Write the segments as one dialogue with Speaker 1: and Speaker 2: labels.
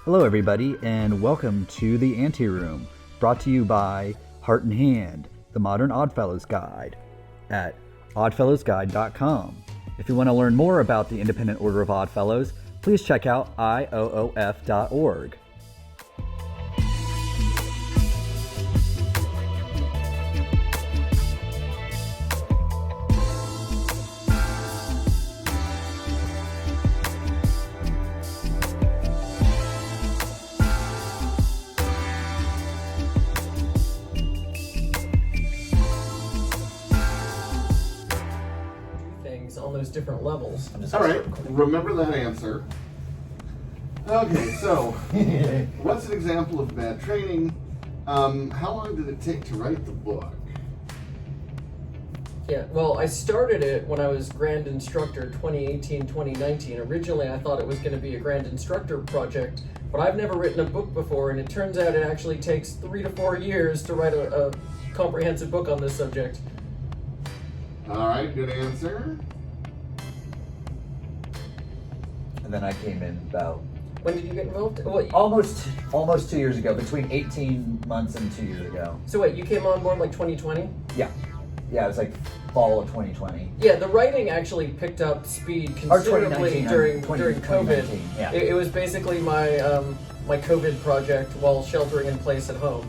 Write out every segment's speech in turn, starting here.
Speaker 1: Hello, everybody, and welcome to the Ante Room, brought to you by Heart in Hand, the Modern Oddfellows Guide, at oddfellowsguide.com. If you want to learn more about the Independent Order of Oddfellows, please check out ioof.org.
Speaker 2: On those different levels.
Speaker 3: All right, remember that answer. Okay, so what's an example of bad training? How long did it take to write the book?
Speaker 2: Yeah, well, I started it when I was Grand Instructor 2018-2019. Originally, I thought it was going to be a Grand Instructor project, but I've never written a book before, and it turns out it actually takes 3 to 4 years to write a comprehensive book on this subject.
Speaker 3: All right, good answer.
Speaker 4: And then I came in about
Speaker 2: When did you get involved? Well,
Speaker 4: almost 2 years ago, between 18 months and 2 years ago.
Speaker 2: so wait, you came on board like 2020?
Speaker 4: Yeah, it was like fall of 2020.
Speaker 2: Yeah, the writing actually picked up speed
Speaker 4: Or
Speaker 2: considerably
Speaker 4: 2019,
Speaker 2: during
Speaker 4: 2019,
Speaker 2: COVID.
Speaker 4: yeah.
Speaker 2: It was basically my my COVID project while sheltering in place at home.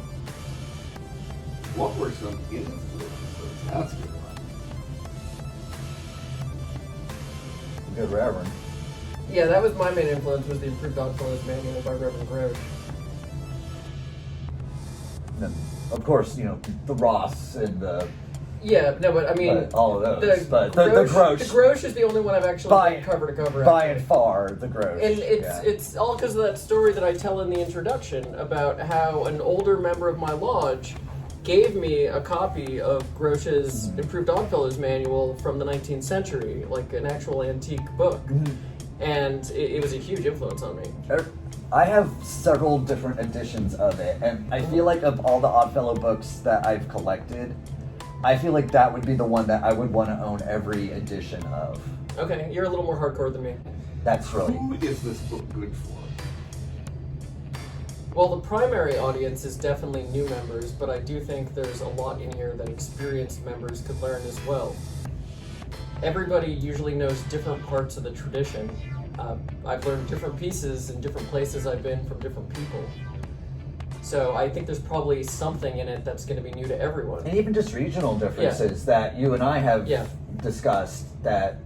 Speaker 3: What were some influences? That's a good one.
Speaker 4: Good Reverend.
Speaker 2: Yeah, that was my main influence, was the Improved Oddfellows Manual by Reverend Grosh.
Speaker 4: And then, of course, the Ross and the
Speaker 2: Yeah, no, but I mean,
Speaker 4: all of those.
Speaker 2: the
Speaker 4: Grosh.
Speaker 2: The Grosh is the only one I've actually read cover to cover.
Speaker 4: By and far, the Grosh.
Speaker 2: And it's all because of that story that I tell in the introduction about how an older member of my lodge gave me a copy of Grosh's Improved Oddfellows Manual from the 19th century, like an actual antique book. And it was a huge influence on me.
Speaker 4: I have several different editions of it, and I feel like of all the Oddfellow books that I've collected, I feel like that would be the one that I would want to own every edition of.
Speaker 2: Okay, you're a little more hardcore than me.
Speaker 4: That's really...
Speaker 3: Who is this book good for?
Speaker 2: Well, the primary audience is definitely new members, but I do think there's a lot in here that experienced members could learn as well. Everybody usually knows different parts of the tradition. I've learned different pieces in different places I've been from different people. So I think there's probably something in it that's going to be new to everyone.
Speaker 4: And even just regional differences that you and I have discussed that...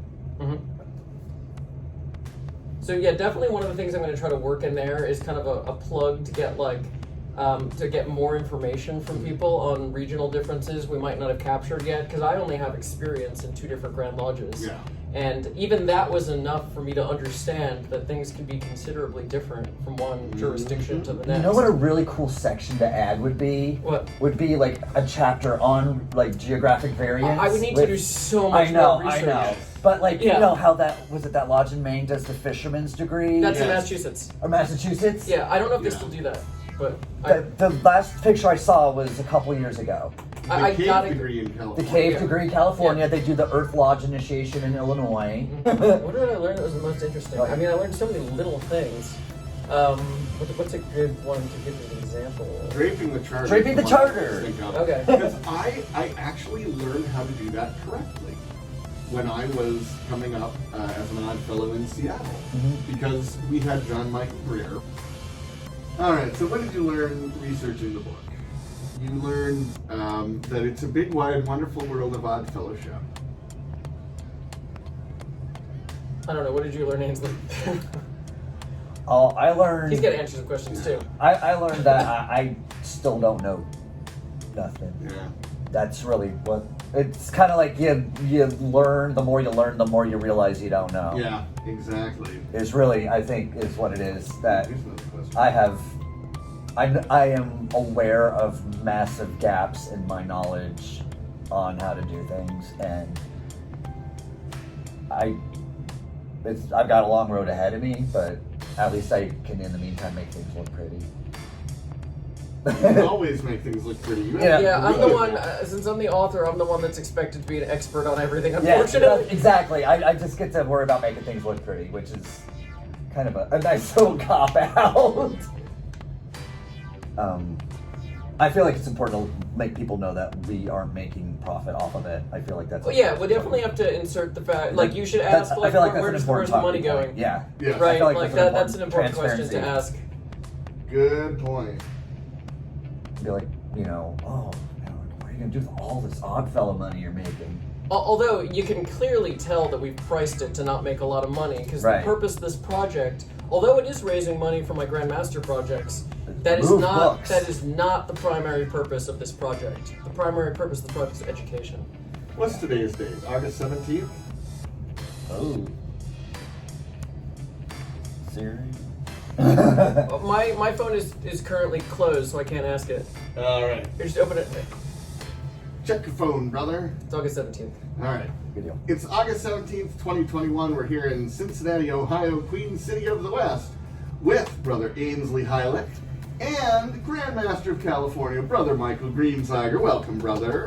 Speaker 2: So yeah, definitely one of the things I'm going to try to work in there is kind of a plug to get to get more information from people on regional differences we might not have captured yet, because I only have experience in 2 different Grand Lodges.
Speaker 3: Yeah.
Speaker 2: And even that was enough for me to understand that things can be considerably different from one jurisdiction to the next.
Speaker 4: You know what a really cool section to add would be?
Speaker 2: What?
Speaker 4: Would be like a chapter on like geographic variance.
Speaker 2: I would need to do so much more research.
Speaker 4: I know. But you know how that lodge in Maine does the fisherman's degree?
Speaker 2: That's in Massachusetts.
Speaker 4: Or Massachusetts?
Speaker 2: Yeah, I don't know if they still do that, but
Speaker 4: the last picture I saw was a couple years ago.
Speaker 3: The cave degree in California.
Speaker 4: The cave degree, California. They do the Earth Lodge initiation in Illinois.
Speaker 2: What did I learn that was the most interesting? I mean, I learned so many little things. What's a good one to give me an example?
Speaker 3: Draping the charter.
Speaker 4: Draping the charter.
Speaker 2: Okay.
Speaker 3: Because I actually learned how to do that correctly when I was coming up as an odd fellow in Seattle, because we had John Michael Greer. All right, so what did you learn researching the book? You learned that it's a big, wide, wonderful world of odd fellowship.
Speaker 2: I don't know. What did you learn, Ainsley?
Speaker 4: Oh, I learned...
Speaker 2: He's got to answer some questions, too.
Speaker 4: I learned that I still don't know nothing.
Speaker 3: Yeah.
Speaker 4: That's really what... It's kind of like you learn, the more you learn, the more you realize you don't know.
Speaker 3: Yeah, exactly.
Speaker 4: Is really, I think, is what it is. That
Speaker 3: Here's another question.
Speaker 4: I am aware of massive gaps in my knowledge on how to do things, and I've got a long road ahead of me, but at least I can, in the meantime, make things look pretty.
Speaker 3: You can always make things look pretty.
Speaker 2: Yeah, I'm the one, since I'm the author, I'm the one that's expected to be an expert on everything, unfortunately.
Speaker 4: Yeah, exactly. I just get to worry about making things look pretty, which is kind of a nice little cop out. I feel like it's important to make people know that we aren't making profit off of it. I feel like that's...
Speaker 2: Well, yeah, we definitely have to insert the fact, like, you should ask,
Speaker 4: I
Speaker 2: like,
Speaker 4: feel like that's
Speaker 2: where's
Speaker 4: an important
Speaker 2: the money
Speaker 4: talking point.
Speaker 2: going?
Speaker 4: Yeah.
Speaker 3: Yes.
Speaker 2: Right,
Speaker 4: I feel
Speaker 2: like,
Speaker 4: like
Speaker 2: that's an important question to ask.
Speaker 3: Good point.
Speaker 4: Be like, you know, oh, man, what are you going to do with all this Oddfellow money you're making?
Speaker 2: Although you can clearly tell that we've priced it to not make a lot of money, because
Speaker 4: Right.
Speaker 2: the purpose of this project, although it is raising money for my Grandmaster projects, that is
Speaker 4: Move
Speaker 2: not
Speaker 4: books.
Speaker 2: that is not the primary purpose of this project. The primary purpose of the project is education.
Speaker 3: What's today's date? August 17th?
Speaker 4: Oh. Siri?
Speaker 2: My phone is currently closed, so I can't ask it.
Speaker 3: Alright.
Speaker 2: Here, just open it.
Speaker 3: Check your phone, brother.
Speaker 2: It's August 17th.
Speaker 3: Alright.
Speaker 4: Good deal.
Speaker 3: It's August 17th, 2021. We're here in Cincinnati, Ohio, Queen City of the West, with Brother Ainsley Heilich and Grandmaster of California, Brother Michael Greensager. Welcome, brother.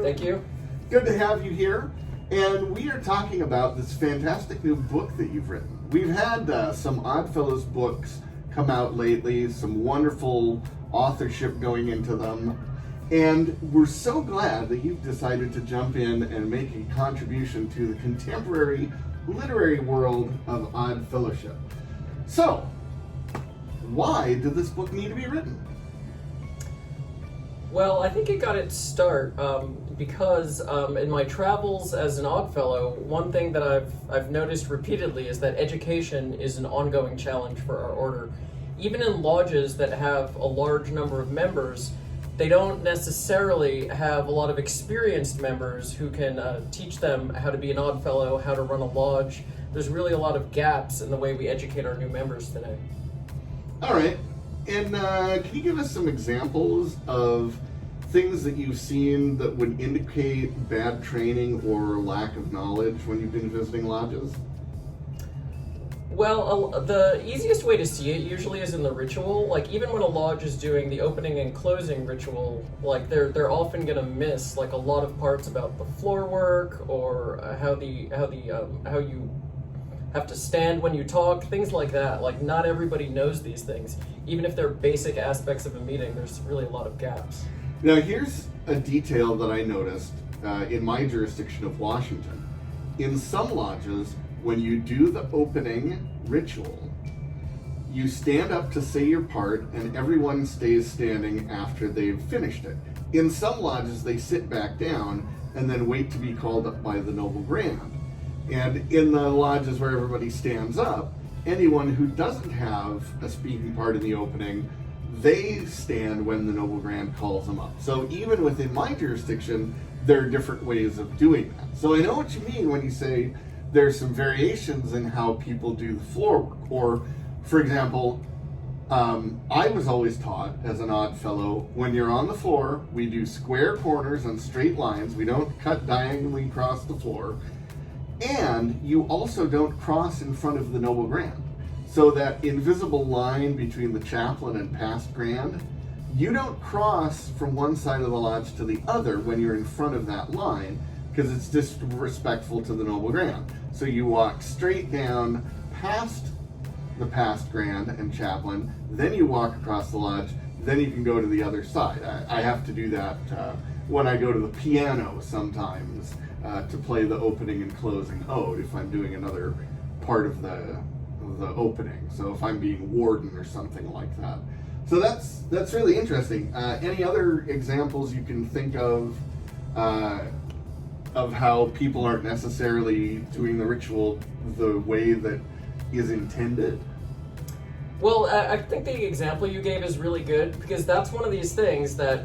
Speaker 2: Thank you.
Speaker 3: Good to have you here. And we are talking about this fantastic new book that you've written. We've had some Oddfellows books come out lately, some wonderful authorship going into them. And we're so glad that you've decided to jump in and make a contribution to the contemporary literary world of Odd Fellowship. So, why did this book need to be written?
Speaker 2: Well, I think it got its start because in my travels as an Oddfellow, one thing that I've noticed repeatedly is that education is an ongoing challenge for our order. Even in lodges that have a large number of members, they don't necessarily have a lot of experienced members who can teach them how to be an Oddfellow, how to run a lodge. There's really a lot of gaps in the way we educate our new members today.
Speaker 3: All right. And can you give us some examples of things that you've seen that would indicate bad training or lack of knowledge when you've been visiting lodges?
Speaker 2: Well, the easiest way to see it usually is in the ritual. Like, even when a lodge is doing the opening and closing ritual, like they're often gonna miss like a lot of parts about the floor work or how you have to stand when you talk, things like that. Like, not everybody knows these things. Even if they're basic aspects of a meeting, there's really a lot of gaps.
Speaker 3: Now, here's a detail that I noticed in my jurisdiction of Washington. In some lodges, when you do the opening ritual, you stand up to say your part and everyone stays standing after they've finished it. In some lodges, they sit back down and then wait to be called up by the Noble Grand. And in the lodges where everybody stands up, anyone who doesn't have a speaking part in the opening, they stand when the Noble Grand calls them up. So even within my jurisdiction, there are different ways of doing that. So I know what you mean when you say there's some variations in how people do the floor work. Or, for example, I was always taught as an Oddfellow, when you're on the floor, we do square corners on straight lines. We don't cut diagonally across the floor. And you also don't cross in front of the Noble Grand. So that invisible line between the chaplain and past grand, you don't cross from one side of the lodge to the other when you're in front of that line, because it's disrespectful to the Noble Grand. So you walk straight down past the past grand and chaplain, then you walk across the lodge, then you can go to the other side. I have to do that when I go to the piano sometimes to play the opening and closing ode if I'm doing another part of the opening. So if I'm being Warden or something like that. So that's really interesting. Any other examples you can think of how people aren't necessarily doing the ritual the way that is intended?
Speaker 2: Well, I think the example you gave is really good, because that's one of these things that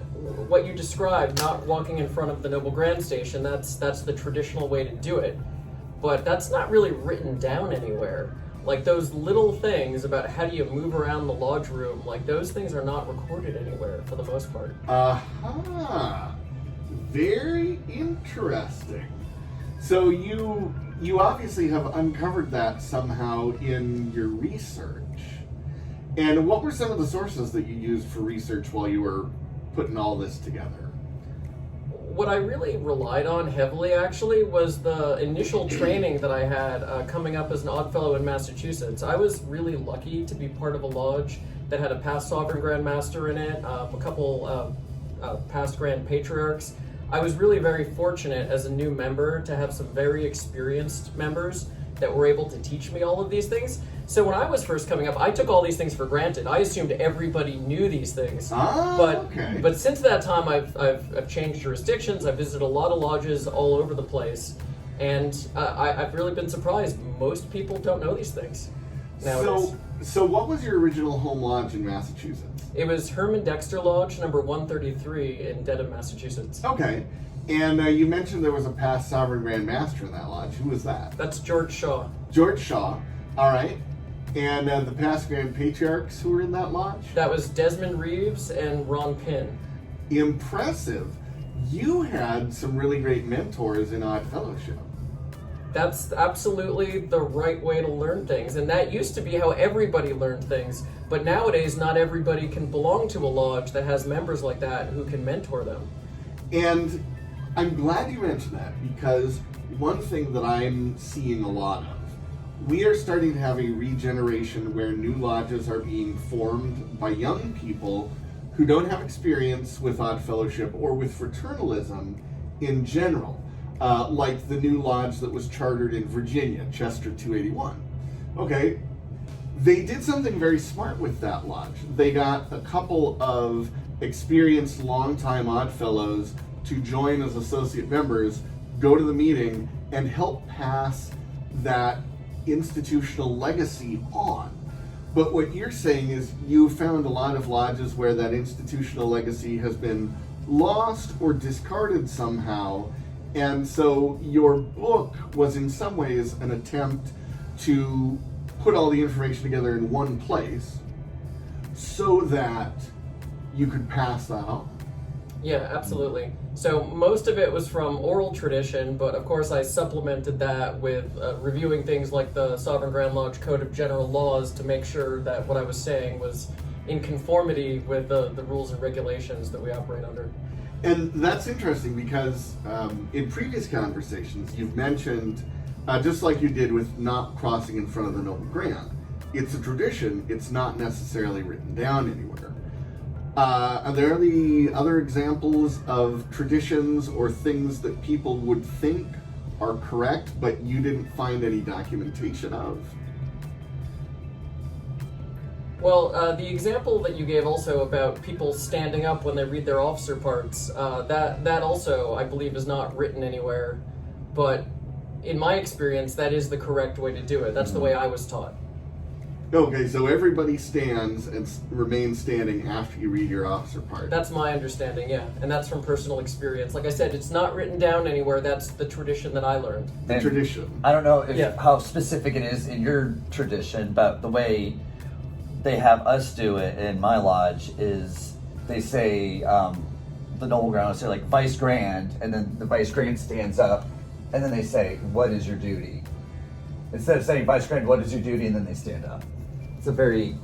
Speaker 2: what you described, not walking in front of the Noble Grand Station, that's the traditional way to do it. But that's not really written down anywhere. Like, those little things about how do you move around the lodge room, like, those things are not recorded anywhere for the most part.
Speaker 3: Aha! Very interesting. So you obviously have uncovered that somehow in your research. And what were some of the sources that you used for research while you were putting all this together?
Speaker 2: what I really relied on heavily, actually, was the initial training that I had coming up as an Oddfellow in Massachusetts. I was really lucky to be part of a lodge that had a past Sovereign Grand Master in it, a couple past Grand Patriarchs. I was really very fortunate as a new member to have some very experienced members that were able to teach me all of these things. So when I was first coming up, I took all these things for granted. I assumed everybody knew these things. But since that time, I've changed jurisdictions. I've visited a lot of lodges all over the place, and I've really been surprised. Most people don't know these things nowadays.
Speaker 3: So what was your original home lodge in Massachusetts?
Speaker 2: It was Herman Dexter Lodge, number 133 in Dedham, Massachusetts.
Speaker 3: Okay. And you mentioned there was a past Sovereign Grand Master in that lodge. Who was that?
Speaker 2: That's George Shaw.
Speaker 3: George Shaw. All right. And the past Grand Patriarchs who were in that lodge?
Speaker 2: That was Desmond Reeves and Ron Pinn.
Speaker 3: Impressive. You had some really great mentors in Odd Fellowship.
Speaker 2: That's absolutely the right way to learn things, and that used to be how everybody learned things, but nowadays not everybody can belong to a lodge that has members like that who can mentor them.
Speaker 3: And I'm glad you mentioned that, because one thing that I'm seeing a lot of, we are starting to have a regeneration where new lodges are being formed by young people who don't have experience with Odd Fellowship or with fraternalism in general. Like the new lodge that was chartered in Virginia, Chester 281. Okay, they did something very smart with that lodge. They got a couple of experienced longtime Oddfellows to join as associate members, go to the meeting, and help pass that institutional legacy on. But what you're saying is you found a lot of lodges where that institutional legacy has been lost or discarded somehow. And so your book was in some ways an attempt to put all the information together in one place so that you could pass that on.
Speaker 2: Yeah, absolutely. So most of it was from oral tradition, but of course I supplemented that with reviewing things like the Sovereign Grand Lodge Code of General Laws to make sure that what I was saying was in conformity with the rules and regulations that we operate under.
Speaker 3: And that's interesting because in previous conversations, you've mentioned, just like you did with not crossing in front of the Noble Grand, it's a tradition, it's not necessarily written down anywhere. Are there any other examples of traditions or things that people would think are correct, but you didn't find any documentation of?
Speaker 2: Well, the example that you gave also about people standing up when they read their officer parts, that also, I believe, is not written anywhere. But in my experience, that is the correct way to do it. That's the way I was taught.
Speaker 3: Okay, so everybody stands and remains standing after you read your officer part.
Speaker 2: That's my understanding, yeah. And that's from personal experience. Like I said, it's not written down anywhere. That's the tradition that I learned.
Speaker 3: The tradition.
Speaker 4: I don't know how specific it is in your tradition, but the way they have us do it in my lodge is they say the Noble Grand will say like Vice Grand, and then the Vice Grand stands up, and then they say, "What is your duty?" Instead of saying Vice Grand, "What is your duty?" and then they stand up. It's a very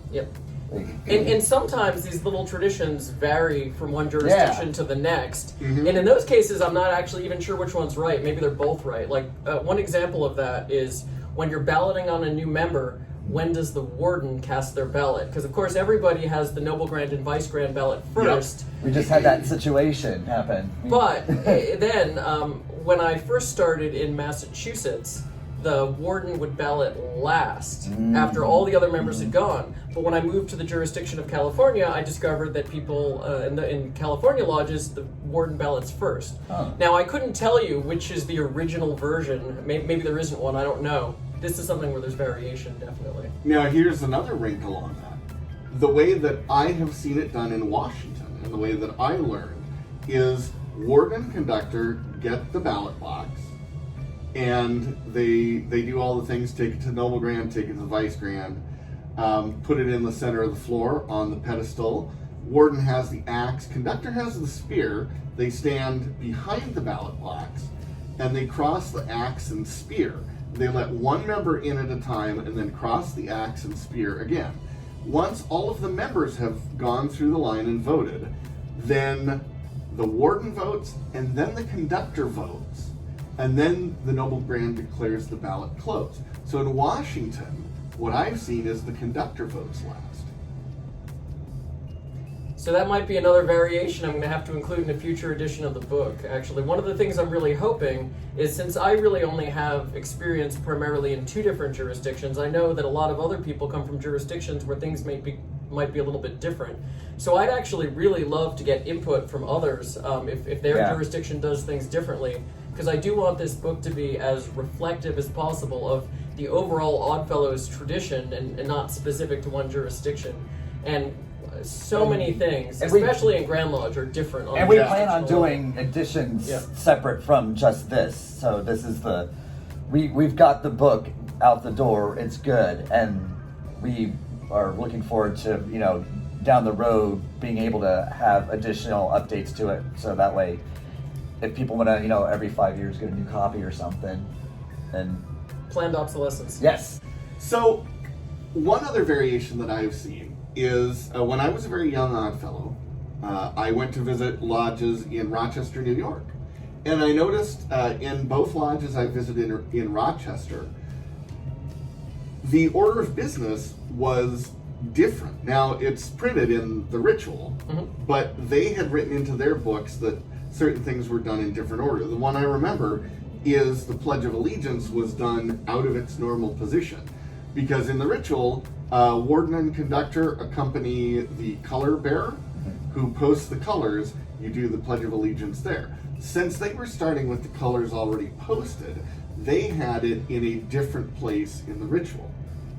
Speaker 2: And sometimes these little traditions vary from one jurisdiction to the next.
Speaker 3: Mm-hmm.
Speaker 2: And in those cases, I'm not actually even sure which one's right. Maybe they're both right. Like one example of that is when you're balloting on a new member, when does the Warden cast their ballot? Because of course everybody has the Noble Grand and Vice Grand ballot first.
Speaker 4: Yep. We just had that situation happen.
Speaker 2: But then when I first started in Massachusetts, the Warden would ballot last after all the other members had gone. But when I moved to the jurisdiction of California, I discovered that people in California lodges, the Warden ballots first.
Speaker 4: Huh.
Speaker 2: Now, I couldn't tell you which is the original version. Maybe there isn't one, I don't know. This is something where there's variation, definitely.
Speaker 3: Now, here's another wrinkle on that. The way that I have seen it done in Washington, and the way that I learned, is Warden and Conductor get the ballot box, and they do all the things, take it to Noble Grand, take it to the Vice Grand, put it in the center of the floor on the pedestal. Warden has the axe, Conductor has the spear. They stand behind the ballot box, and they cross the axe and spear. They let one member in at a time and then cross the axe and spear again. Once all of the members have gone through the line and voted, then the Warden votes, and then the Conductor votes. And then the Noble Grand declares the ballot closed. So in Washington, what I've seen is the Conductor votes last.
Speaker 2: So that might be another variation I'm going to have to include in a future edition of the book. Actually, one of the things I'm really hoping is, since I really only have experience primarily in 2 different jurisdictions, I know that a lot of other people come from jurisdictions where things might be a little bit different. So I'd actually really love to get input from others if their jurisdiction does things differently, because I do want this book to be as reflective as possible of the overall Oddfellows tradition and not specific to one jurisdiction. And so many things, especially in Grand Lodge, are different.
Speaker 4: And we plan on doing editions separate from just this. So this is we've got the book out the door. It's good, and we are looking forward to down the road being able to have additional updates to it. So that way, if people want to every 5 years get a new copy or something, and
Speaker 2: planned obsolescence.
Speaker 4: Yes.
Speaker 3: So one other variation that I've seen is when I was a very young Oddfellow, I went to visit lodges in Rochester, New York. And I noticed in both lodges I visited in Rochester, the order of business was different. Now, it's printed in the ritual, but they had written into their books that certain things were done in different order. The one I remember is the Pledge of Allegiance was done out of its normal position. Because in the ritual, Warden and Conductor accompany the color bearer who posts the colors. You do the Pledge of Allegiance there. Since they were starting with the colors already posted, they had it in a different place in the ritual.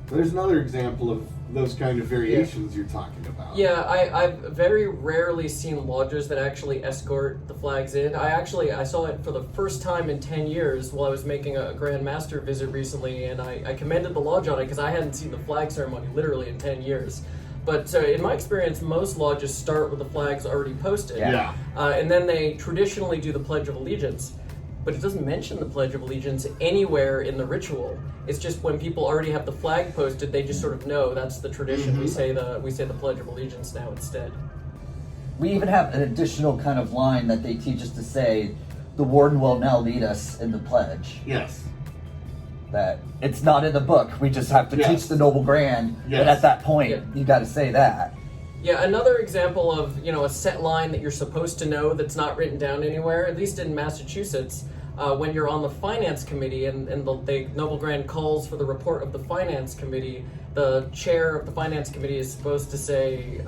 Speaker 3: There's another example of those kind of variations you're talking about.
Speaker 2: Yeah, I've very rarely seen lodges that actually escort the flags in. I saw it for the first time in 10 years while I was making a Grand Master visit recently, and I commended the lodge on it because I hadn't seen the flag ceremony literally in 10 years. But in my experience, most lodges start with the flags already posted.
Speaker 3: Yeah.
Speaker 2: And then they traditionally do the Pledge of Allegiance. But it doesn't mention the Pledge of Allegiance anywhere in the ritual. It's just when people already have the flag posted, they just sort of know that's the tradition. We say the Pledge of Allegiance now instead.
Speaker 4: We even have an additional kind of line that they teach us to say, the Warden will now lead us in the pledge.
Speaker 3: Yes.
Speaker 4: That it's not in the book. We just have to teach the Noble Grand.
Speaker 3: Yes.
Speaker 4: And at that point, you got to say that.
Speaker 2: Yeah, another example of a set line that you're supposed to know that's not written down anywhere, at least in Massachusetts, when you're on the Finance Committee and the Noble Grand calls for the report of the Finance Committee, the chair of the Finance Committee is supposed to say,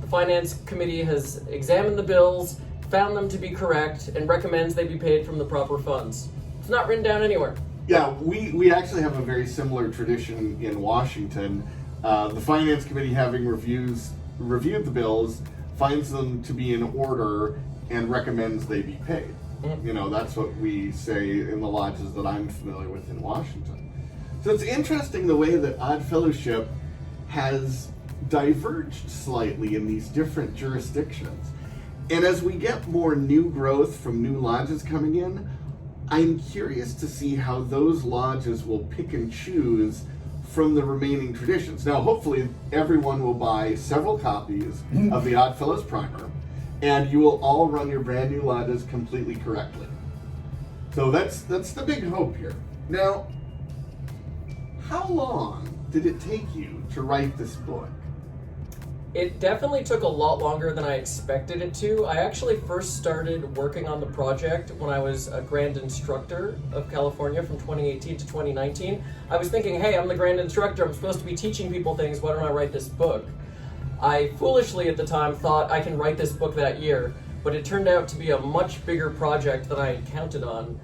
Speaker 2: the Finance Committee has examined the bills, found them to be correct, and recommends they be paid from the proper funds. It's not written down anywhere.
Speaker 3: Yeah, we actually have a very similar tradition in Washington. The Finance Committee, having reviewed the bills, finds them to be in order and recommends they be paid. That's what we say in the lodges that I'm familiar with in Washington. So it's interesting the way that Odd Fellowship has diverged slightly in these different jurisdictions. And as we get more new growth from new lodges coming in, I'm curious to see how those lodges will pick and choose from the remaining traditions. Now, hopefully, everyone will buy several copies of the Oddfellows Primer, and you will all run your brand new lodges completely correctly. So that's the big hope here. Now, how long did it take you to write this book?
Speaker 2: It definitely took a lot longer than I expected it to. I actually first started working on the project when I was a Grand Instructor of California from 2018 to 2019. I was thinking, hey, I'm the Grand Instructor, I'm supposed to be teaching people things, why don't I write this book? I foolishly at the time thought I can write this book that year, but it turned out to be a much bigger project than I had counted on.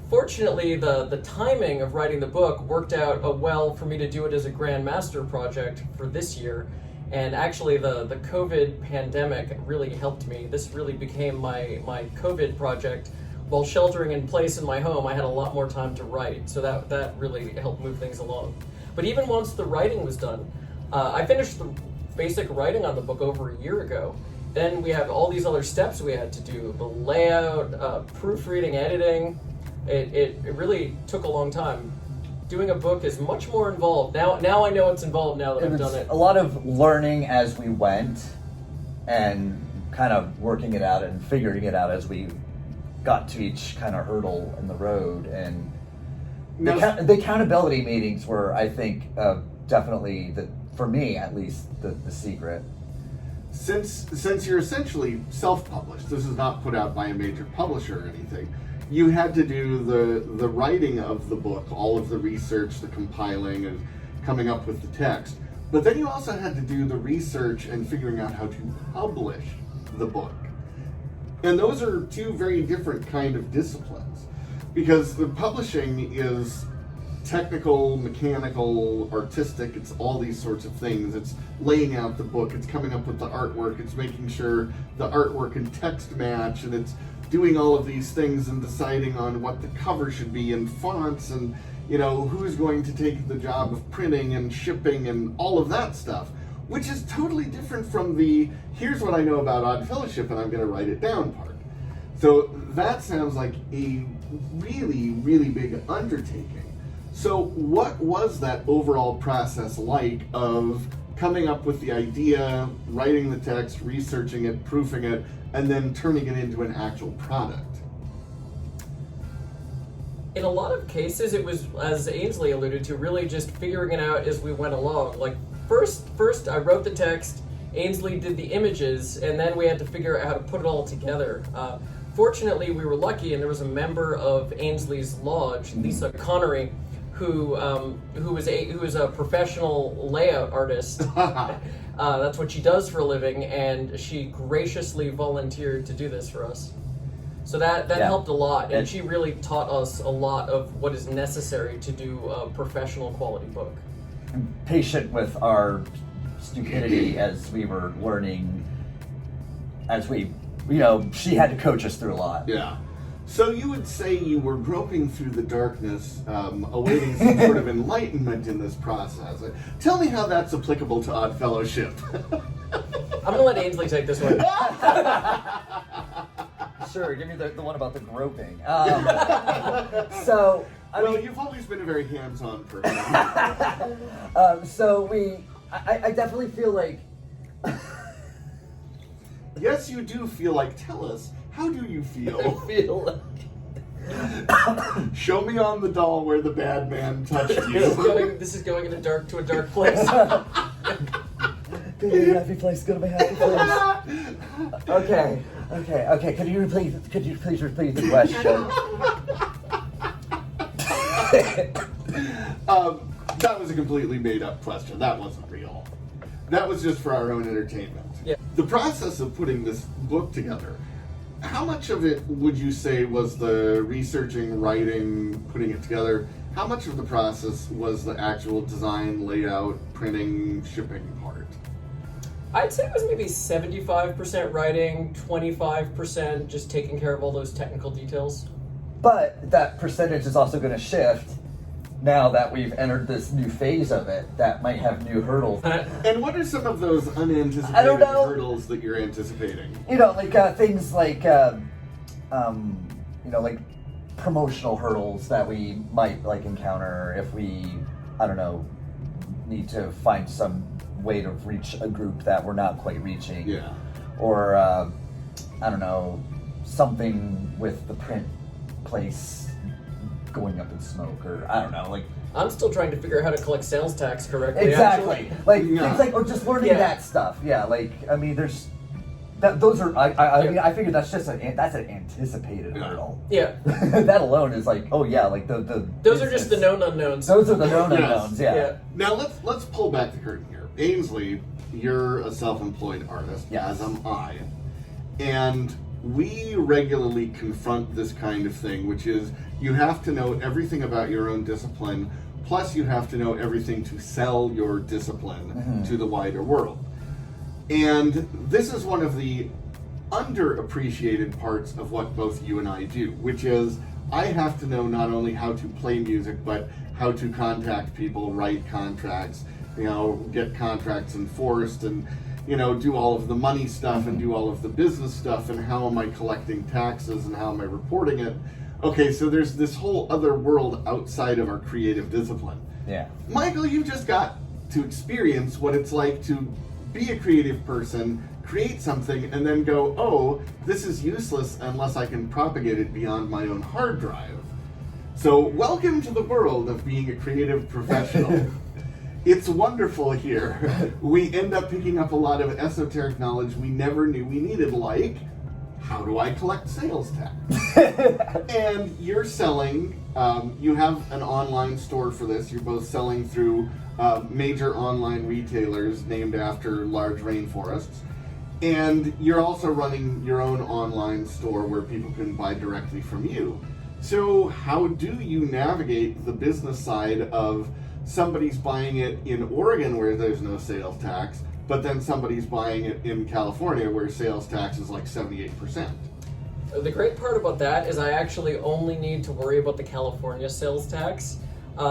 Speaker 2: Fortunately, the timing of writing the book worked out well for me to do it as a Grand Master project for this year. And actually, the COVID pandemic really helped me. This really became my COVID project. While sheltering in place in my home, I had a lot more time to write, so that really helped move things along. But even once the writing was done, I finished the basic writing on the book over a year ago. Then we had all these other steps we had to do, the layout, proofreading, editing. It really took a long time. Doing a book is much more involved. Now I know it's involved now that I've done it.
Speaker 4: A lot of learning as we went and kind of working it out and figuring it out as we got to each kind of hurdle in the road. And the accountability meetings were, I think, definitely, for me at least, the secret.
Speaker 3: Since you're essentially self-published, this is not put out by a major publisher or anything, you had to do the writing of the book, all of the research, the compiling, and coming up with the text. But then you also had to do the research and figuring out how to publish the book. And those are two very different kind of disciplines, because the publishing is technical, mechanical, artistic, it's all these sorts of things. It's laying out the book, it's coming up with the artwork, it's making sure the artwork and text match, and it's doing all of these things and deciding on what the cover should be and fonts and, you know, who's going to take the job of printing and shipping and all of that stuff, which is totally different from the here's what I know about Odd Fellowship and I'm going to write it down part. So that sounds like a really, really big undertaking. So what was that overall process like of coming up with the idea, writing the text, researching it, proofing it, and then turning it into an actual product?
Speaker 2: In a lot of cases, it was, as Ainsley alluded to, really just figuring it out as we went along. Like, first I wrote the text, Ainsley did the images, and then we had to figure out how to put it all together. Fortunately, we were lucky, and there was a member of Ainsley's lodge, Lisa Connery, who was a professional layout artist. That's what she does for a living, and she graciously volunteered to do this for us. So that helped a lot, and she really taught us a lot of what is necessary to do a professional quality book.
Speaker 4: I'm patient with our stupidity as we were learning, she had to coach us through a lot.
Speaker 3: Yeah. So you would say you were groping through the darkness, awaiting some sort of enlightenment in this process. Tell me how that's applicable to Odd Fellowship.
Speaker 2: I'm going to let Ainsley take this one.
Speaker 4: Sure, give me the one about the groping.
Speaker 3: You've always been a very hands-on person.
Speaker 4: I definitely feel like...
Speaker 3: Yes, you do feel like. Tell us, how do you feel?
Speaker 4: I feel like...
Speaker 3: Show me on the doll where the bad man touched you.
Speaker 2: This is going to a dark place.
Speaker 4: Go to my happy place. Go to my happy place. Okay. Could you please repeat the question?
Speaker 3: That was a completely made-up question. That wasn't real. That was just for our own entertainment.
Speaker 2: Yeah.
Speaker 3: The process of putting this book together, how much of it would you say was the researching, writing, putting it together? How much of the process was the actual design, layout, printing, shipping part?
Speaker 2: I'd say it was maybe 75% writing, 25% just taking care of all those technical details.
Speaker 4: But that percentage is also going to shift now that we've entered this new phase of it that might have new hurdles.
Speaker 3: And what are some of those unanticipated hurdles that you're anticipating?
Speaker 4: Things like, like promotional hurdles that we might encounter if we, need to find some way to reach a group that we're not quite reaching.
Speaker 3: Yeah.
Speaker 4: Or, something with the print place going up in smoke, or
Speaker 2: I'm still trying to figure out how to collect sales tax correctly.
Speaker 4: Exactly.
Speaker 2: Actually.
Speaker 4: Things or just learning that stuff. Yeah, there's those are I figured that's just an anticipated hurdle.
Speaker 2: Yeah.
Speaker 4: That alone is the
Speaker 2: those are just the known unknowns.
Speaker 4: Those are the known unknowns. Yeah.
Speaker 3: Now let's pull back the curtain here. Ainsley, you're a self-employed artist, as am I, and we regularly confront this kind of thing, which is you have to know everything about your own discipline, plus you have to know everything to sell your discipline to the wider world. And this is one of the underappreciated parts of what both you and I do, which is I have to know not only how to play music, but how to contact people, write contracts, get contracts enforced, and do all of the money stuff and do all of the business stuff, and how am I collecting taxes and how am I reporting it. Okay, so there's this whole other world outside of our creative discipline.
Speaker 4: Yeah.
Speaker 3: Michael, you just got to experience what it's like to be a creative person, create something and then go, oh, this is useless unless I can propagate it beyond my own hard drive. So welcome to the world of being a creative professional. It's wonderful here. We end up picking up a lot of esoteric knowledge we never knew we needed, like, how do I collect sales tax? And you're selling, you have an online store for this. You're both selling through major online retailers named after large rainforests. And you're also running your own online store where people can buy directly from you. So how do you navigate the business side of somebody's buying it in Oregon where there's no sales tax, but then somebody's buying it in California where sales tax is like 78%?
Speaker 2: The great part about that is I actually only need to worry about the California sales tax,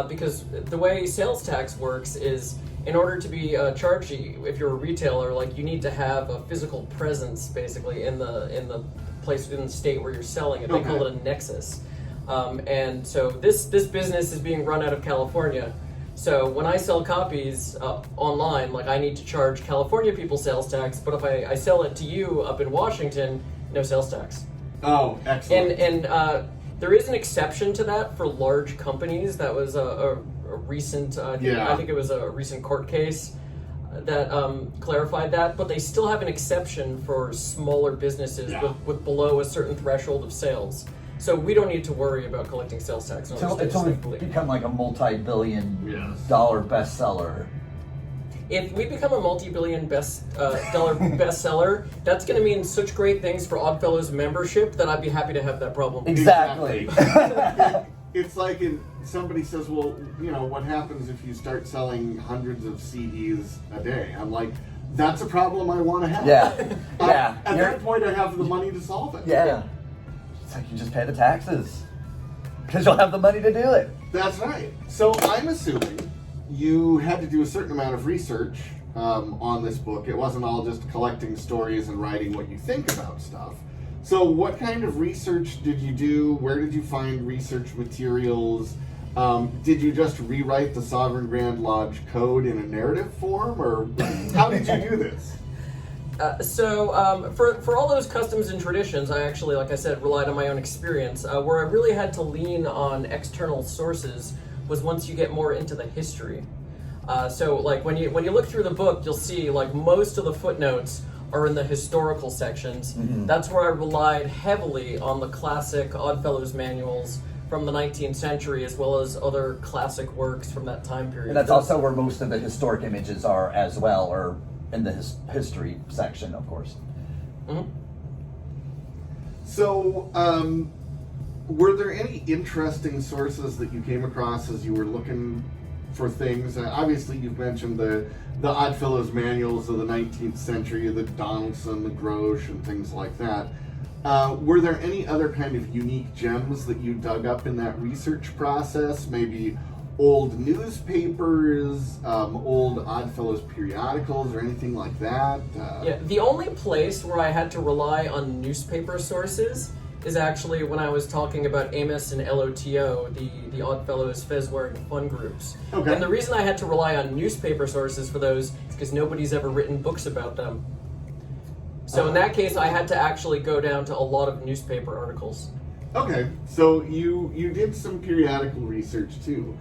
Speaker 2: because the way sales tax works is, in order to be charged, if you're a retailer, like, you need to have a physical presence basically in the place in the state where you're selling it. They call it a nexus, and so this business is being run out of California. So when I sell copies online, like, I need to charge California people sales tax, but if I sell it to you up in Washington, no sales tax.
Speaker 3: Oh, excellent.
Speaker 2: And there is an exception to that for large companies. That was a recent, I think it was a recent court case that clarified that, but they still have an exception for smaller businesses with below a certain threshold of sales. So we don't need to worry about collecting sales tax.
Speaker 4: So it's only become like a multi-billion dollar bestseller.
Speaker 2: If we become a multi-billion dollar bestseller, that's going to mean such great things for Oddfellows membership that I'd be happy to have that problem.
Speaker 4: Exactly.
Speaker 3: It's like somebody says, well, you know, what happens if you start selling hundreds of CDs a day? I'm like, that's a problem I want to have.
Speaker 4: Yeah.
Speaker 3: At that point, I have the money to solve it.
Speaker 4: Yeah. It's like you just pay the taxes because you'll have the money to do it.
Speaker 3: That's right. So I'm assuming you had to do a certain amount of research on this book. It wasn't all just collecting stories and writing what you think about stuff. So what kind of research did you do? Where did you find research materials? Did you just rewrite the Sovereign Grand Lodge code in a narrative form, or how did you do this? For all those customs and traditions, I actually, like I said, relied on my own experience. Where I really had to lean on external sources was once you get more into the history. So like when you look through the book, you'll see like most of the footnotes are in the historical sections. Mm-hmm. That's where I relied heavily on the classic Oddfellows manuals from the 19th century, as well as other classic works from that time period.
Speaker 4: And that's also where most of the historic images are as well, or in the history section, of course.
Speaker 2: Mm-hmm.
Speaker 3: So, were there any interesting sources that you came across as you were looking for things? Obviously, you've mentioned the Oddfellows manuals of the 19th century, the Donaldson, the Grosch, and things like that. Were there any other kind of unique gems that you dug up in that research process? Maybe old newspapers, old Oddfellows periodicals, or anything like that?
Speaker 2: Yeah, the only place where I had to rely on newspaper sources is actually when I was talking about Amos and LOTO, the Oddfellows Fez-wearing fun groups.
Speaker 3: Okay.
Speaker 2: And the reason I had to rely on newspaper sources for those is because nobody's ever written books about them. So in that case, I had to actually go down to a lot of newspaper articles.
Speaker 3: Okay, so you did some periodical research too.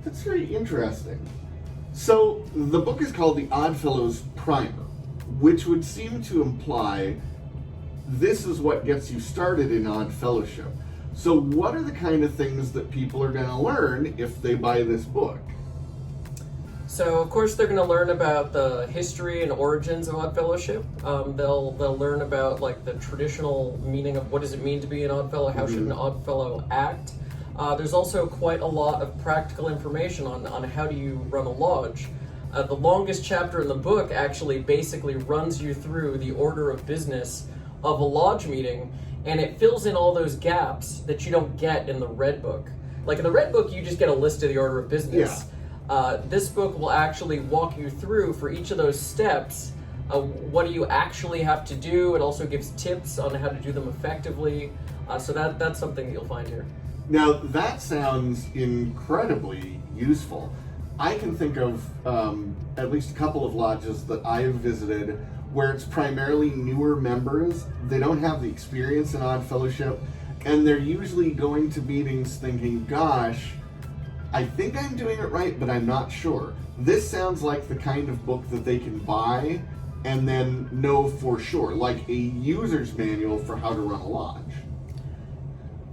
Speaker 3: That's very interesting. So the book is called The Oddfellows Primer, which would seem to imply this is what gets you started in Odd Fellowship. So what are the kind of things that people are going to learn if they buy this book?
Speaker 2: So of course they're going to learn about the history and origins of Odd Fellowship. They'll learn about like the traditional meaning of what does it mean to be an Odd Fellow, how should an Odd Fellow act. There's also quite a lot of practical information on how do you run a lodge. The longest chapter in the book actually basically runs you through the order of business of a lodge meeting, and it fills in all those gaps that you don't get in the Red Book. Like in the Red Book, you just get a list of the order of business. Yeah. This book will actually walk you through for each of those steps. What do you actually have to do? It also gives tips on how to do them effectively. So that's something you'll find here.
Speaker 3: Now, that sounds incredibly useful. I can think of at least a couple of lodges that I've visited where it's primarily newer members. They don't have the experience in Odd Fellowship, and they're usually going to meetings thinking, gosh, I think I'm doing it right, but I'm not sure. This sounds like the kind of book that they can buy and then know for sure, like a user's manual for how to run a lodge.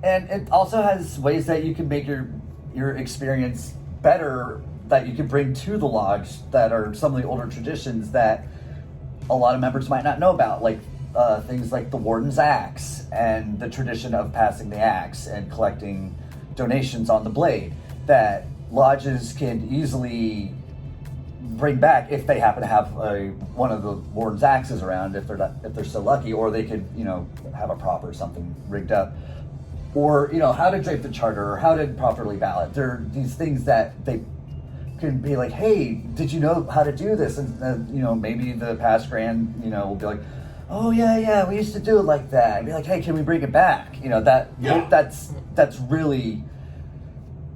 Speaker 4: And it also has ways that you can make your experience better, that you can bring to the lodge, that are some of the older traditions that a lot of members might not know about, like things like the Warden's axe and the tradition of passing the axe and collecting donations on the blade, that lodges can easily bring back if they happen to have one of the Warden's axes around, if they're so lucky, or they could have a prop or something rigged up, or how to drape the charter, or how to properly ballot. There are these things that they can be like, hey, did you know how to do this? And maybe the past grand will be like, oh yeah, we used to do it like that. And be like, hey, can we bring it back? That's really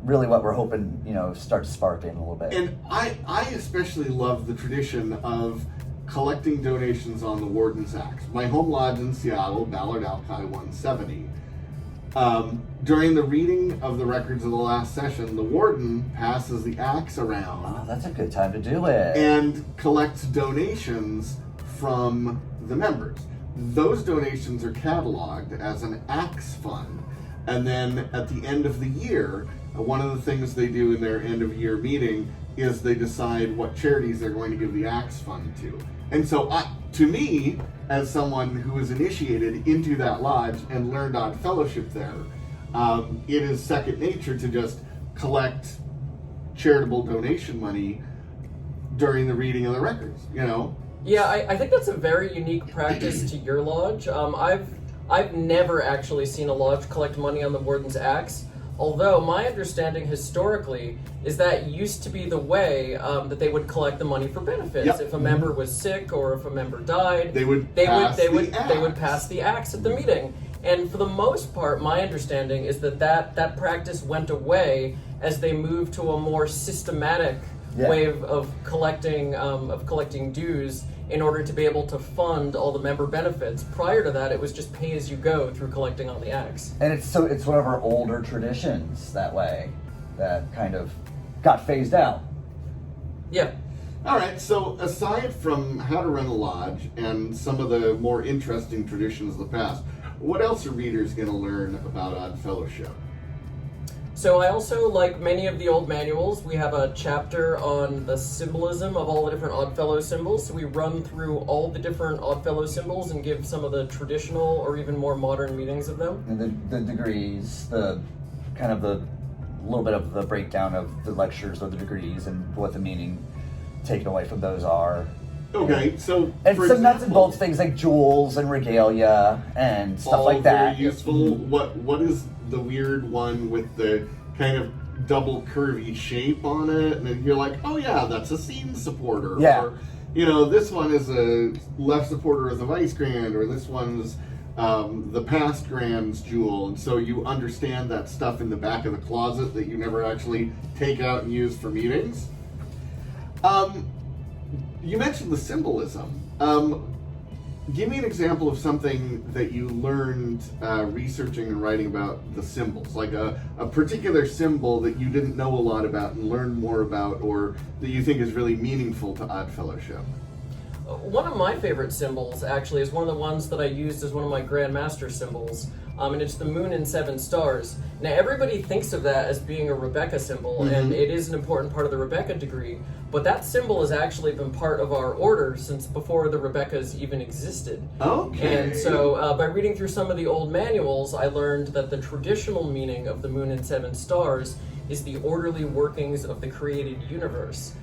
Speaker 4: what we're hoping starts sparking a little bit.
Speaker 3: And I especially love the tradition of collecting donations on the Warden's axe. My home lodge in Seattle, Ballot Alki 170. During the reading of the records of the last session, the Warden passes the axe around.
Speaker 4: Oh, that's a good time to do it.
Speaker 3: And collects donations from the members. Those donations are cataloged as an axe fund. And then at the end of the year, one of the things they do in their end of year meeting is they decide what charities they're going to give the axe fund to. And so to me, as someone who was initiated into that lodge and learned Odd Fellowship there, it is second nature to just collect charitable donation money during the reading of the records,
Speaker 2: Yeah, I think that's a very unique practice to your lodge. I've never actually seen a lodge collect money on the Warden's axe, although my understanding historically is that used to be the way that they would collect the money for benefits.
Speaker 3: Yep.
Speaker 2: If a member was sick or if a member died,
Speaker 3: they would pass
Speaker 2: the axe at the meeting. And for the most part, my understanding is that practice went away as they moved to a more systematic way of collecting dues in order to be able to fund all the member benefits. Prior to that, it was just pay as you go through collecting on the axe.
Speaker 4: And it's one of our older traditions that way, that kind of got phased out.
Speaker 2: Yeah.
Speaker 3: All right, so aside from how to run a lodge and some of the more interesting traditions of the past, what else are readers going to learn about Odd Fellowship?
Speaker 2: So I also, like many of the old manuals, we have a chapter on the symbolism of all the different Oddfellow symbols. So we run through all the different Oddfellow symbols and give some of the traditional or even more modern meanings of them.
Speaker 4: And the degrees, the kind of the little bit of the breakdown of the lectures of the degrees and what the meaning taken away from those are.
Speaker 3: Okay, so
Speaker 4: and
Speaker 3: for
Speaker 4: some nuts and
Speaker 3: example,
Speaker 4: bolts things like jewels and regalia and stuff like that.
Speaker 3: Very useful. What is the weird one with the kind of double curvy shape on it? And you're like, oh yeah, that's a scene supporter.
Speaker 4: Yeah.
Speaker 3: Or, this one is a left supporter of the vice grand, or this one's the past grand's jewel. And so you understand that stuff in the back of the closet that you never actually take out and use for meetings. You mentioned the symbolism. Give me an example of something that you learned researching and writing about the symbols, like a particular symbol that you didn't know a lot about and learned more about, or that you think is really meaningful to Odd Fellowship.
Speaker 2: One of my favorite symbols, actually, is one of the ones that I used as one of my Grandmaster symbols, and it's the moon and 7 stars. Now, everybody thinks of that as being a Rebecca symbol, and it is an important part of the Rebecca degree, but that symbol has actually been part of our order since before the Rebeccas even existed.
Speaker 3: Okay.
Speaker 2: And so, by reading through some of the old manuals, I learned that the traditional meaning of the moon and 7 stars is the orderly workings of the created universe.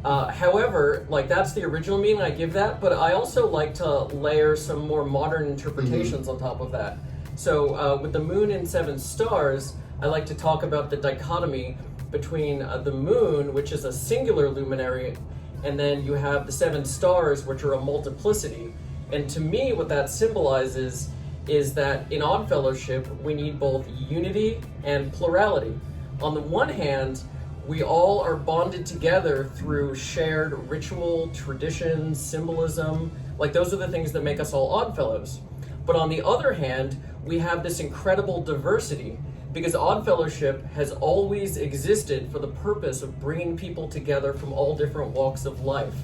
Speaker 2: However, that's the original meaning, I give that, but I also like to layer some more modern interpretations on top of that. So with the moon and 7 stars, I like to talk about the dichotomy between the moon, which is a singular luminary, and then you have the 7 stars, which are a multiplicity. And to me, what that symbolizes is that in Odd Fellowship, we need both unity and plurality. On the one hand, We all are bonded together through shared ritual, tradition, symbolism. Like, those are the things that make us all Oddfellows. But on the other hand, we have this incredible diversity, because Oddfellowship has always existed for the purpose of bringing people together from all different walks of life.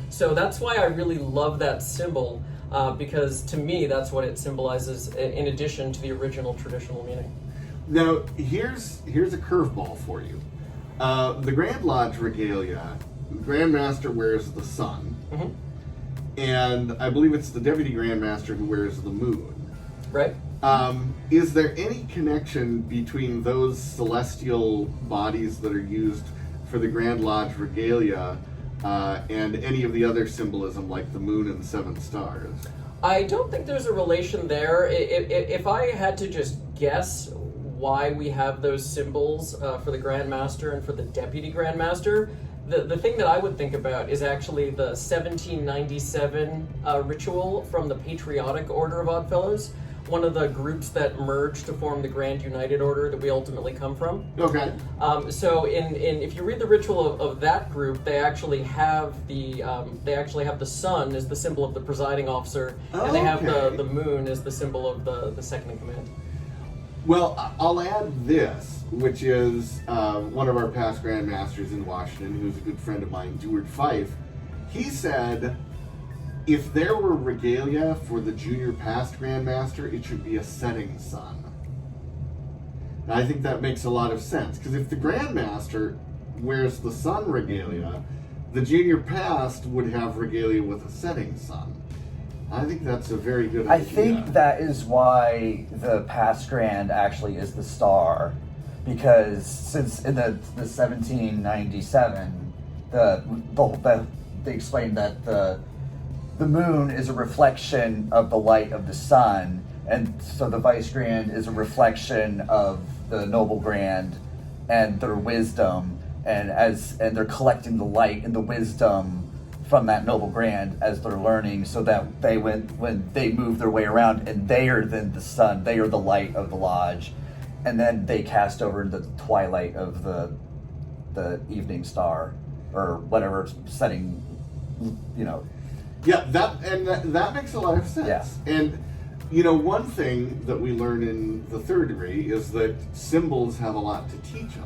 Speaker 2: So that's why I really love that symbol, because to me, that's what it symbolizes in addition to the original traditional meaning.
Speaker 3: Now, here's a curveball for you. The Grand Lodge Regalia, the Grand Master wears the sun, and I believe it's the Deputy Grand Master who wears the moon.
Speaker 2: Right?
Speaker 3: Is there any connection between those celestial bodies that are used for the Grand Lodge Regalia and any of the other symbolism like the moon and the seven stars?
Speaker 2: I don't think there's a relation there. If I had to just guess why we have those symbols for the Grand Master and for the Deputy Grand Master, the thing that I would think about is actually the 1797 ritual from the Patriotic Order of Oddfellows, one of the groups that merged to form the Grand United Order that we ultimately come from.
Speaker 3: Okay.
Speaker 2: So if you read the ritual of that group, they actually have the sun as the symbol of the presiding officer, and they have the moon as the symbol of the second in command.
Speaker 3: Well, I'll add this, which is one of our past Grand Masters in Washington, who's a good friend of mine, Deward Fife. He said, if there were regalia for the junior past Grand Master, it should be a setting sun. And I think that makes a lot of sense, because if the Grand Master wears the sun regalia, the junior past would have regalia with a setting sun. I think that's a very good idea.
Speaker 4: I think that is why the past grand actually is the star, because since in the 1797, they explained that the moon is a reflection of the light of the sun, and so the vice grand is a reflection of the noble grand and their wisdom, and they're collecting the light and the wisdom from that noble grand as they're learning, so that when they move their way around, and they are then the sun, they are the light of the lodge, and then they cast over into the twilight of the evening star, or whatever setting,
Speaker 3: Yeah, that makes a lot of sense.
Speaker 4: Yeah.
Speaker 3: And one thing that we learn in the third degree is that symbols have a lot to teach us.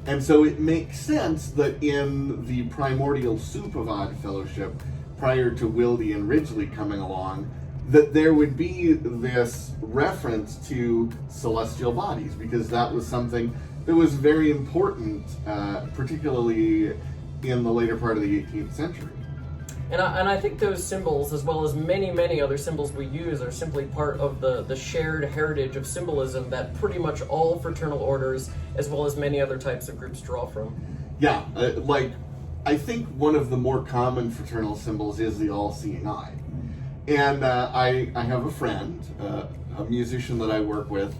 Speaker 3: And so it makes sense that in the primordial soup of Oddfellowship, prior to Wildy and Ridgely coming along, that there would be this reference to celestial bodies, because that was something that was very important, particularly in the later part of the 18th century.
Speaker 2: And I think those symbols, as well as many, many other symbols we use, are simply part of the shared heritage of symbolism that pretty much all fraternal orders, as well as many other types of groups, draw from.
Speaker 3: Yeah, I think one of the more common fraternal symbols is the all-seeing eye. And I have a friend, a musician that I work with,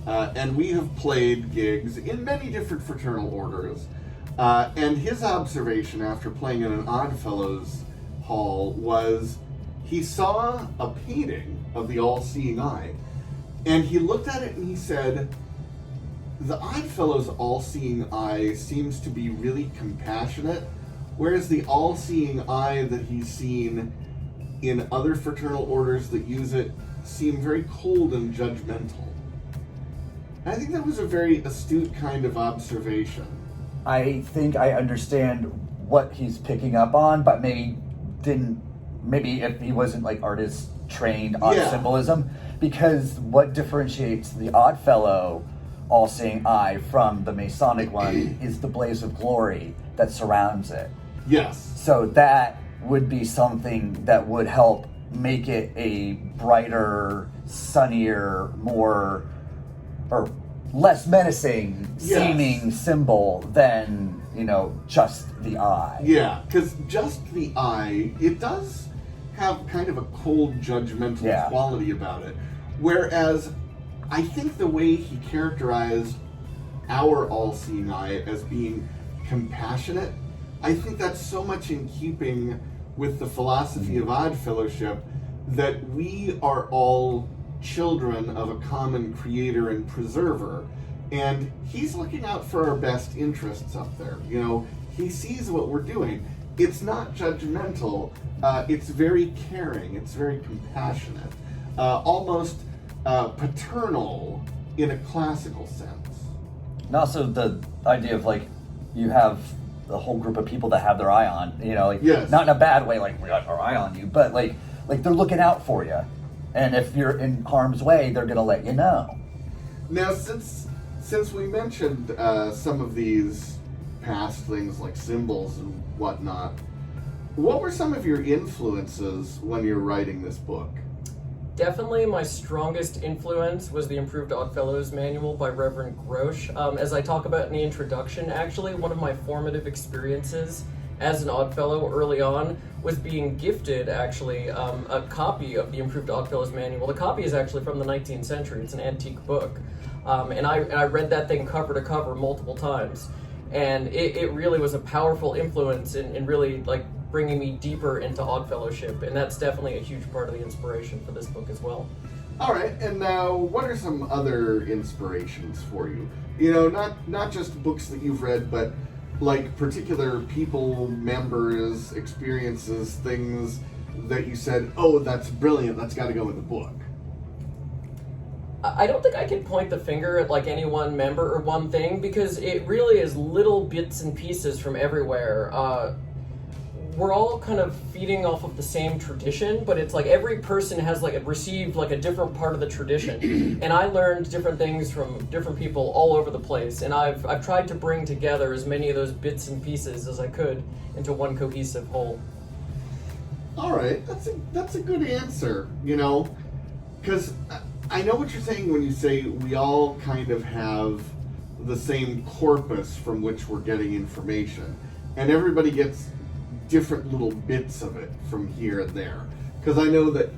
Speaker 3: and we have played gigs in many different fraternal orders. And his observation after playing in an Oddfellows hall was he saw a painting of the all-seeing eye, and he looked at it and he said, the Oddfellows all-seeing eye seems to be really compassionate, whereas the all-seeing eye that he's seen in other fraternal orders that use it seem very cold and judgmental. And I think that was a very astute kind of observation.
Speaker 4: I think I understand what he's picking up on, but maybe if he wasn't like artist trained on symbolism, because what differentiates the Oddfellow all-seeing eye from the Masonic one is the blaze of glory that surrounds it.
Speaker 3: Yes.
Speaker 4: So that would be something that would help make it a brighter, sunnier, more or less menacing seeming symbol than just the eye.
Speaker 3: Yeah, because just the eye, it does have kind of a cold, judgmental quality about it. Whereas I think the way he characterized our all-seeing eye as being compassionate, I think that's so much in keeping with the philosophy of Oddfellowship that we are all children of a common creator and preserver, And he's looking out for our best interests up there. You know, he sees what we're doing. It's not judgmental. It's very caring. It's very compassionate. Almost paternal in a classical sense.
Speaker 4: And also the idea of like, you have the whole group of people that have their eye on, you know, like,
Speaker 3: Yes.
Speaker 4: not in a bad way, like we got our eye on you, but like they're looking out for you. And if you're in harm's way, they're going to let you know.
Speaker 3: Now, since we mentioned some of these past things like symbols and whatnot, what were some of your influences when you're writing this book?
Speaker 2: Definitely my strongest influence was the Improved Oddfellows Manual by Reverend Grosh. As I talk about in the introduction, actually one of my formative experiences as an Oddfellow early on was being gifted actually a copy of the Improved Oddfellows Manual. The copy is actually from the 19th century. It's an antique book. And I read that thing cover to cover multiple times. And it really was a powerful influence in really like bringing me deeper into Oddfellowship. And that's definitely a huge part of the inspiration for this book as well.
Speaker 3: All right, and now what are some other inspirations for you? You know, not just books that you've read, but like particular people, members, experiences, things that you said, oh, that's brilliant, that's got to go in the book.
Speaker 2: I don't think I can point the finger at like any one member or one thing, because it really is little bits and pieces from everywhere. We're all kind of feeding off of the same tradition, but it's like every person has like received like a different part of the tradition. And I learned different things from different people all over the place. And I've tried to bring together as many of those bits and pieces as I could into one cohesive whole.
Speaker 3: All right, that's a good answer, you know, because I know what you're saying when you say we all kind of have the same corpus from which we're getting information, and everybody gets different little bits of it from here and there. Because I know that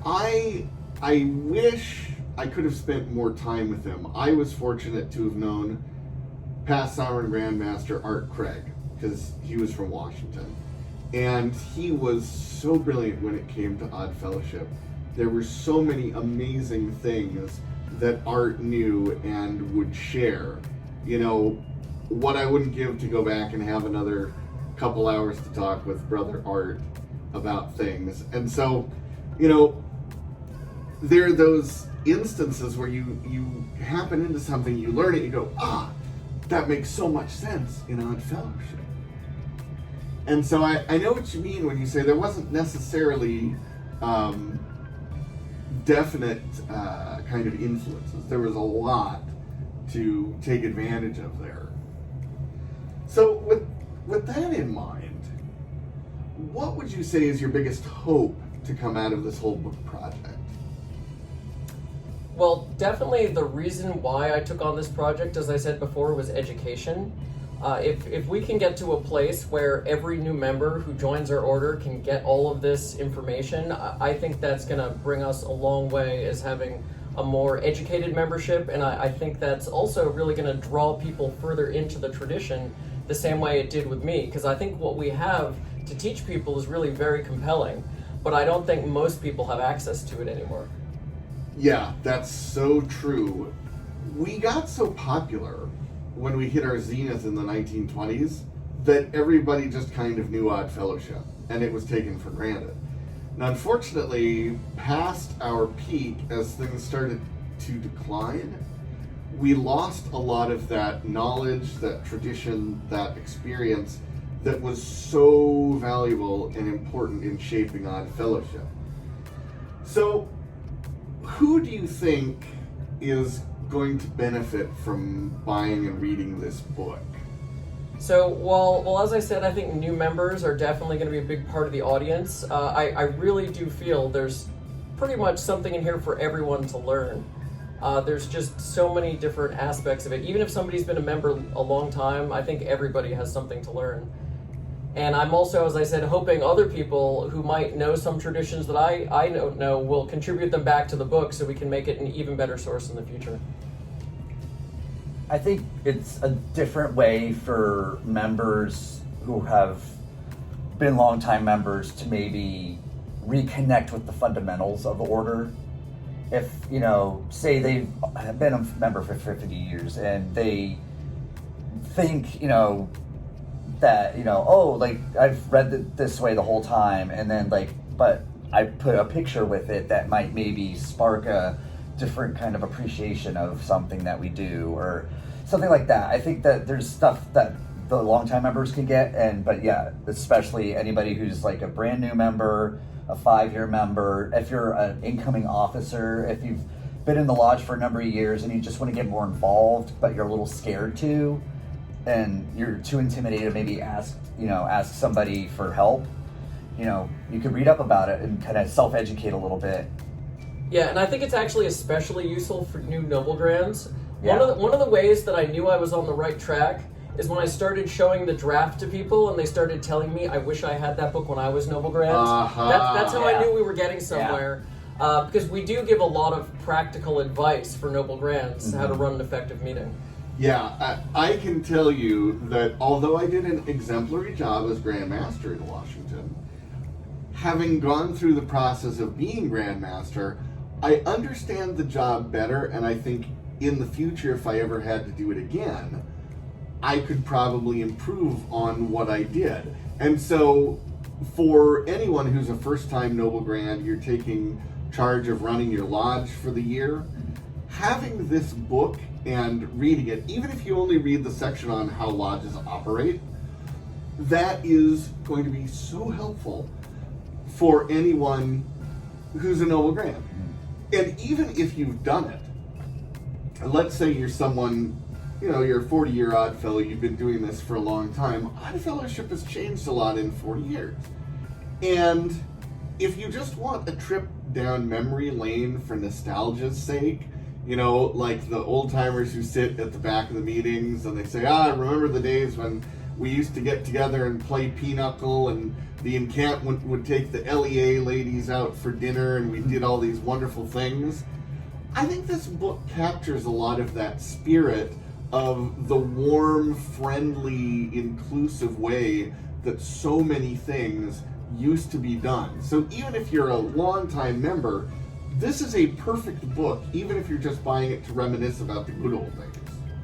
Speaker 3: I wish I could have spent more time with him. I was fortunate to have known past Sovereign Grandmaster Art Craig, because he was from Washington. And he was so brilliant when it came to Odd Fellowship. There were so many amazing things that Art knew and would share. You know, what I wouldn't give to go back and have another couple hours to talk with Brother Art about things. And so, you know, there are those instances where you happen into something, you learn it, you go, that makes so much sense in Odd Fellowship. And so I know what you mean when you say there wasn't necessarily definite kind of influences. There was a lot to take advantage of there. So with that in mind, what would you say is your biggest hope to come out of this whole book project?
Speaker 2: Well, definitely the reason why I took on this project, as I said before, was education. If we can get to a place where every new member who joins our order can get all of this information, I think that's going to bring us a long way as having a more educated membership, and I think that's also really going to draw people further into the tradition the same way it did with me, because I think what we have to teach people is really very compelling, but I don't think most people have access to it anymore.
Speaker 3: Yeah, that's so true. We got so popular when we hit our zenith in the 1920s that everybody just kind of knew Odd Fellowship, and it was taken for granted. Now, unfortunately, past our peak, as things started to decline, we lost a lot of that knowledge, that tradition, that experience that was so valuable and important in shaping Odd Fellowship. So, who do you think is going to benefit from buying and reading this book?
Speaker 2: So, well, as I said, I think new members are definitely going to be a big part of the audience. I really do feel there's pretty much something in here for everyone to learn. There's just so many different aspects of it. Even if somebody's been a member a long time, I think everybody has something to learn. And I'm also, as I said, hoping other people who might know some traditions that I don't know will contribute them back to the book so we can make it an even better source in the future.
Speaker 4: I think it's a different way for members who have been longtime members to maybe reconnect with the fundamentals of the order if, say they've been a member for 50 years and they think, that, oh, like, I've read it this way the whole time, and then, like, but I put a picture with it that might maybe spark a different kind of appreciation of something that we do, or something like that. I think that there's stuff that the longtime members can get, but yeah, especially anybody who's like a brand new member, a 5-year member, if you're an incoming officer, if you've been in the lodge for a number of years and you just want to get more involved, but you're a little scared to, and you're too intimidated to maybe ask somebody for help, you could read up about it and kind of self-educate a little bit.
Speaker 2: Yeah, and I think it's actually especially useful for new Noblegrands.
Speaker 4: Yeah.
Speaker 2: One of the ways that I knew I was on the right track is when I started showing the draft to people and they started telling me, I wish I had that book when I was Noblegrand. That's how I knew we were getting somewhere. Because we do give a lot of practical advice for Noblegrands, how to run an effective meeting.
Speaker 3: Yeah, I can tell you that although I did an exemplary job as Grand Master in Washington, having gone through the process of being Grand Master, I understand the job better, and I think in the future, if I ever had to do it again, I could probably improve on what I did. And so, for anyone who's a first-time Noblegrand, you're taking charge of running your lodge for the year, having this book and reading it, even if you only read the section on how lodges operate, that is going to be so helpful for anyone who's a Noblegrand. And even if you've done it, let's say you're someone, you're a 40-year Oddfellow, you've been doing this for a long time. Oddfellowship has changed a lot in 40 years. And if you just want a trip down memory lane for nostalgia's sake, like the old timers who sit at the back of the meetings and they say, remember the days when we used to get together and play pinochle, and the encampment would take the LEA ladies out for dinner and we did all these wonderful things. I think this book captures a lot of that spirit of the warm, friendly, inclusive way that so many things used to be done. So even if you're a longtime member, this is a perfect book, even if you're just buying it to reminisce about the good old days.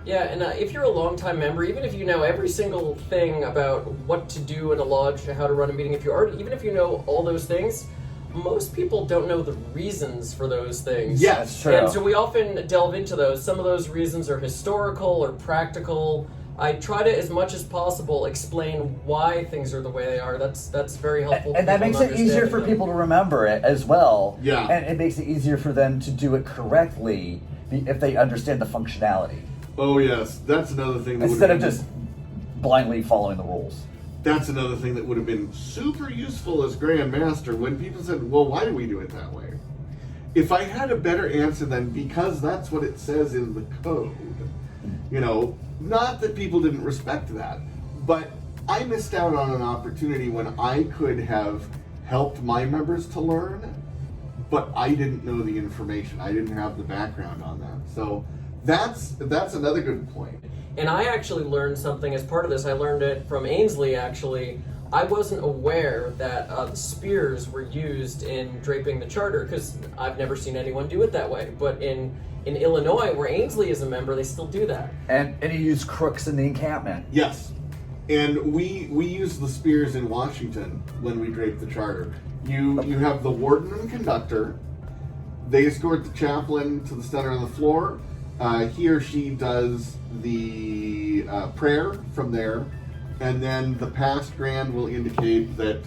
Speaker 2: Yeah, and if you're a longtime member, even if you know every single thing about what to do in a lodge, how to run a meeting, even if you know all those things, most people don't know the reasons for those things.
Speaker 3: Yes,
Speaker 4: that's true.
Speaker 2: And so we often delve into those. Some of those reasons are historical or practical. I try to, as much as possible, explain why things are the way they are. That's very helpful.
Speaker 4: And that makes it easier for people to remember it as well.
Speaker 3: Yeah.
Speaker 4: And it makes it easier for them to do it correctly if they understand the functionality.
Speaker 3: Oh yes, that's another thing that
Speaker 4: Instead of just blindly following the rules.
Speaker 3: That's another thing that would have been super useful as Grand Master when people said, well, why do we do it that way? If I had a better answer than because that's what it says in the code, not that people didn't respect that, but I missed out on an opportunity when I could have helped my members to learn, but I didn't know the information. I didn't have the background on that. So that's another good point.
Speaker 2: And I actually learned something as part of this. I learned it from Ainsley, actually. I wasn't aware that the spears were used in draping the charter, because I've never seen anyone do it that way. But in Illinois, where Ainsley is a member, they still do that.
Speaker 4: And you use crooks in the encampment.
Speaker 3: Yes. And we use the spears in Washington when we drape the charter. You have the warden and conductor. They escort the chaplain to the center of the floor. He or she does the prayer from there, and then the past grand will indicate that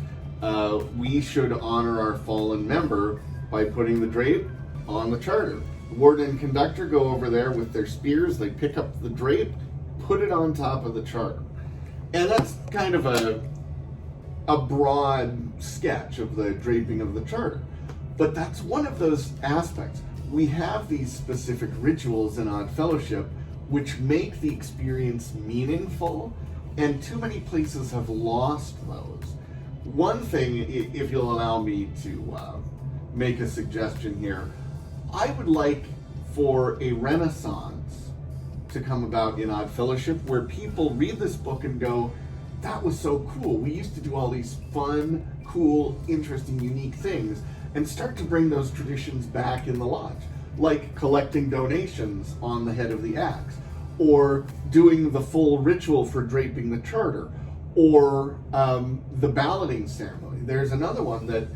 Speaker 3: we should honor our fallen member by putting the drape on the charter. The warden and conductor go over there with their spears, they pick up the drape, put it on top of the charter. And that's kind of a broad sketch of the draping of the charter. But that's one of those aspects. We have these specific rituals in Odd Fellowship which make the experience meaningful, and too many places have lost those. One thing, if you'll allow me to make a suggestion here, I would like for a renaissance to come about in Odd Fellowship where people read this book and go, that was so cool. We used to do all these fun, cool, interesting, unique things. and start to bring those traditions back in the lodge, like collecting donations on the head of the axe, or doing the full ritual for draping the charter, or the balloting ceremony. There's another one that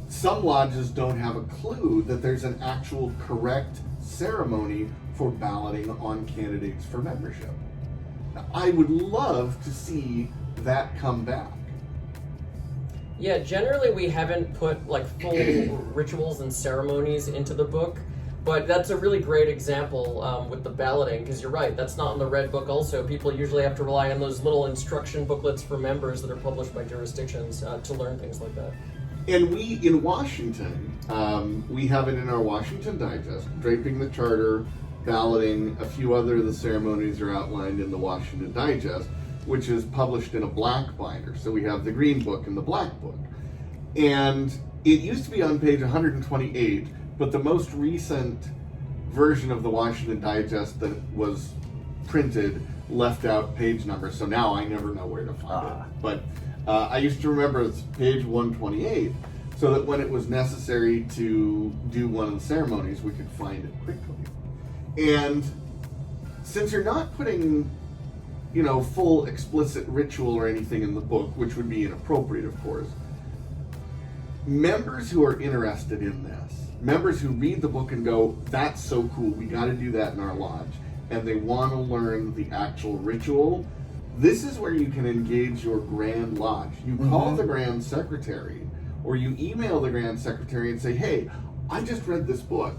Speaker 3: some lodges don't have a clue that there's an actual correct ceremony for balloting on candidates for membership. Now, I would love to see that come back.
Speaker 2: Yeah, generally we haven't put like full rituals and ceremonies into the book, but that's a really great example with the balloting, because you're right, that's not in the Red Book also. People usually have to rely on those little instruction booklets for members that are published by jurisdictions to learn things like that.
Speaker 3: And we, in Washington, we have it in our Washington Digest. Draping the charter, balloting, a few other of the ceremonies are outlined in the Washington Digest, which is published in a black binder. So we have the green book and the black book. And it used to be on page 128, but the most recent version of the Washington Digest that was printed left out page numbers, so now I never know where to find it. But I used to remember it's page 128, so that when it was necessary to do one of the ceremonies, we could find it quickly. And since you're not putting, full explicit ritual or anything in the book, which would be inappropriate, of course, members who are interested in this, members who read the book and go, that's so cool, we got to do that in our lodge, and they want to learn the actual ritual, this is where you can engage your Grand Lodge. You call the Grand Secretary, or you email the Grand Secretary and say, hey, I just read this book.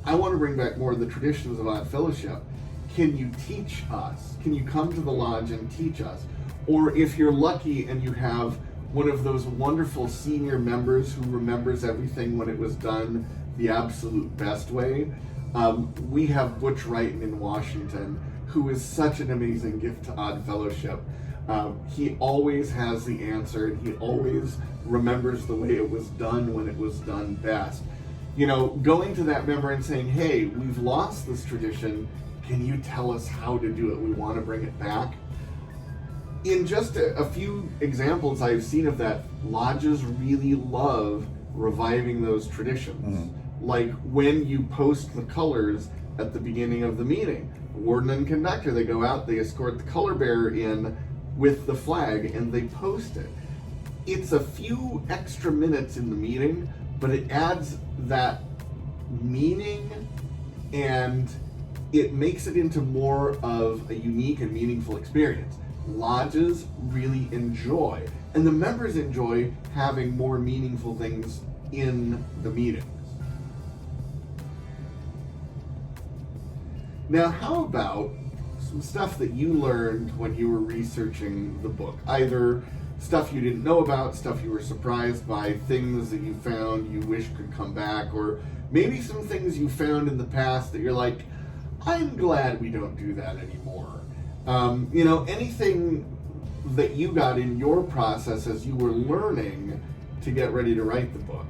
Speaker 3: I want to bring back more of the traditions of Odd Fellowship. Can you teach us? Can you come to the lodge and teach us? Or if you're lucky and you have one of those wonderful senior members who remembers everything when it was done the absolute best way, we have Butch Wrighton in Washington, who is such an amazing gift to Odd Fellowship. He always has the answer, and he always remembers the way it was done when it was done best. Going to that member and saying, hey, we've lost this tradition, can you tell us how to do it? We want to bring it back. In just a few examples I've seen of that, lodges really love reviving those traditions. Like when you post the colors at the beginning of the meeting. Warden and conductor, they go out, they escort the color bearer in with the flag, and they post it. It's a few extra minutes in the meeting, but it adds that meaning, and it makes it into more of a unique and meaningful experience. Lodges really enjoy, and the members enjoy having more meaningful things in the meetings. Now, how about some stuff that you learned when you were researching the book? Either stuff you didn't know about, stuff you were surprised by, things that you found you wish could come back, or maybe some things you found in the past that you're like, I'm glad we don't do that anymore. Anything that you got in your process as you were learning to get ready to write the book.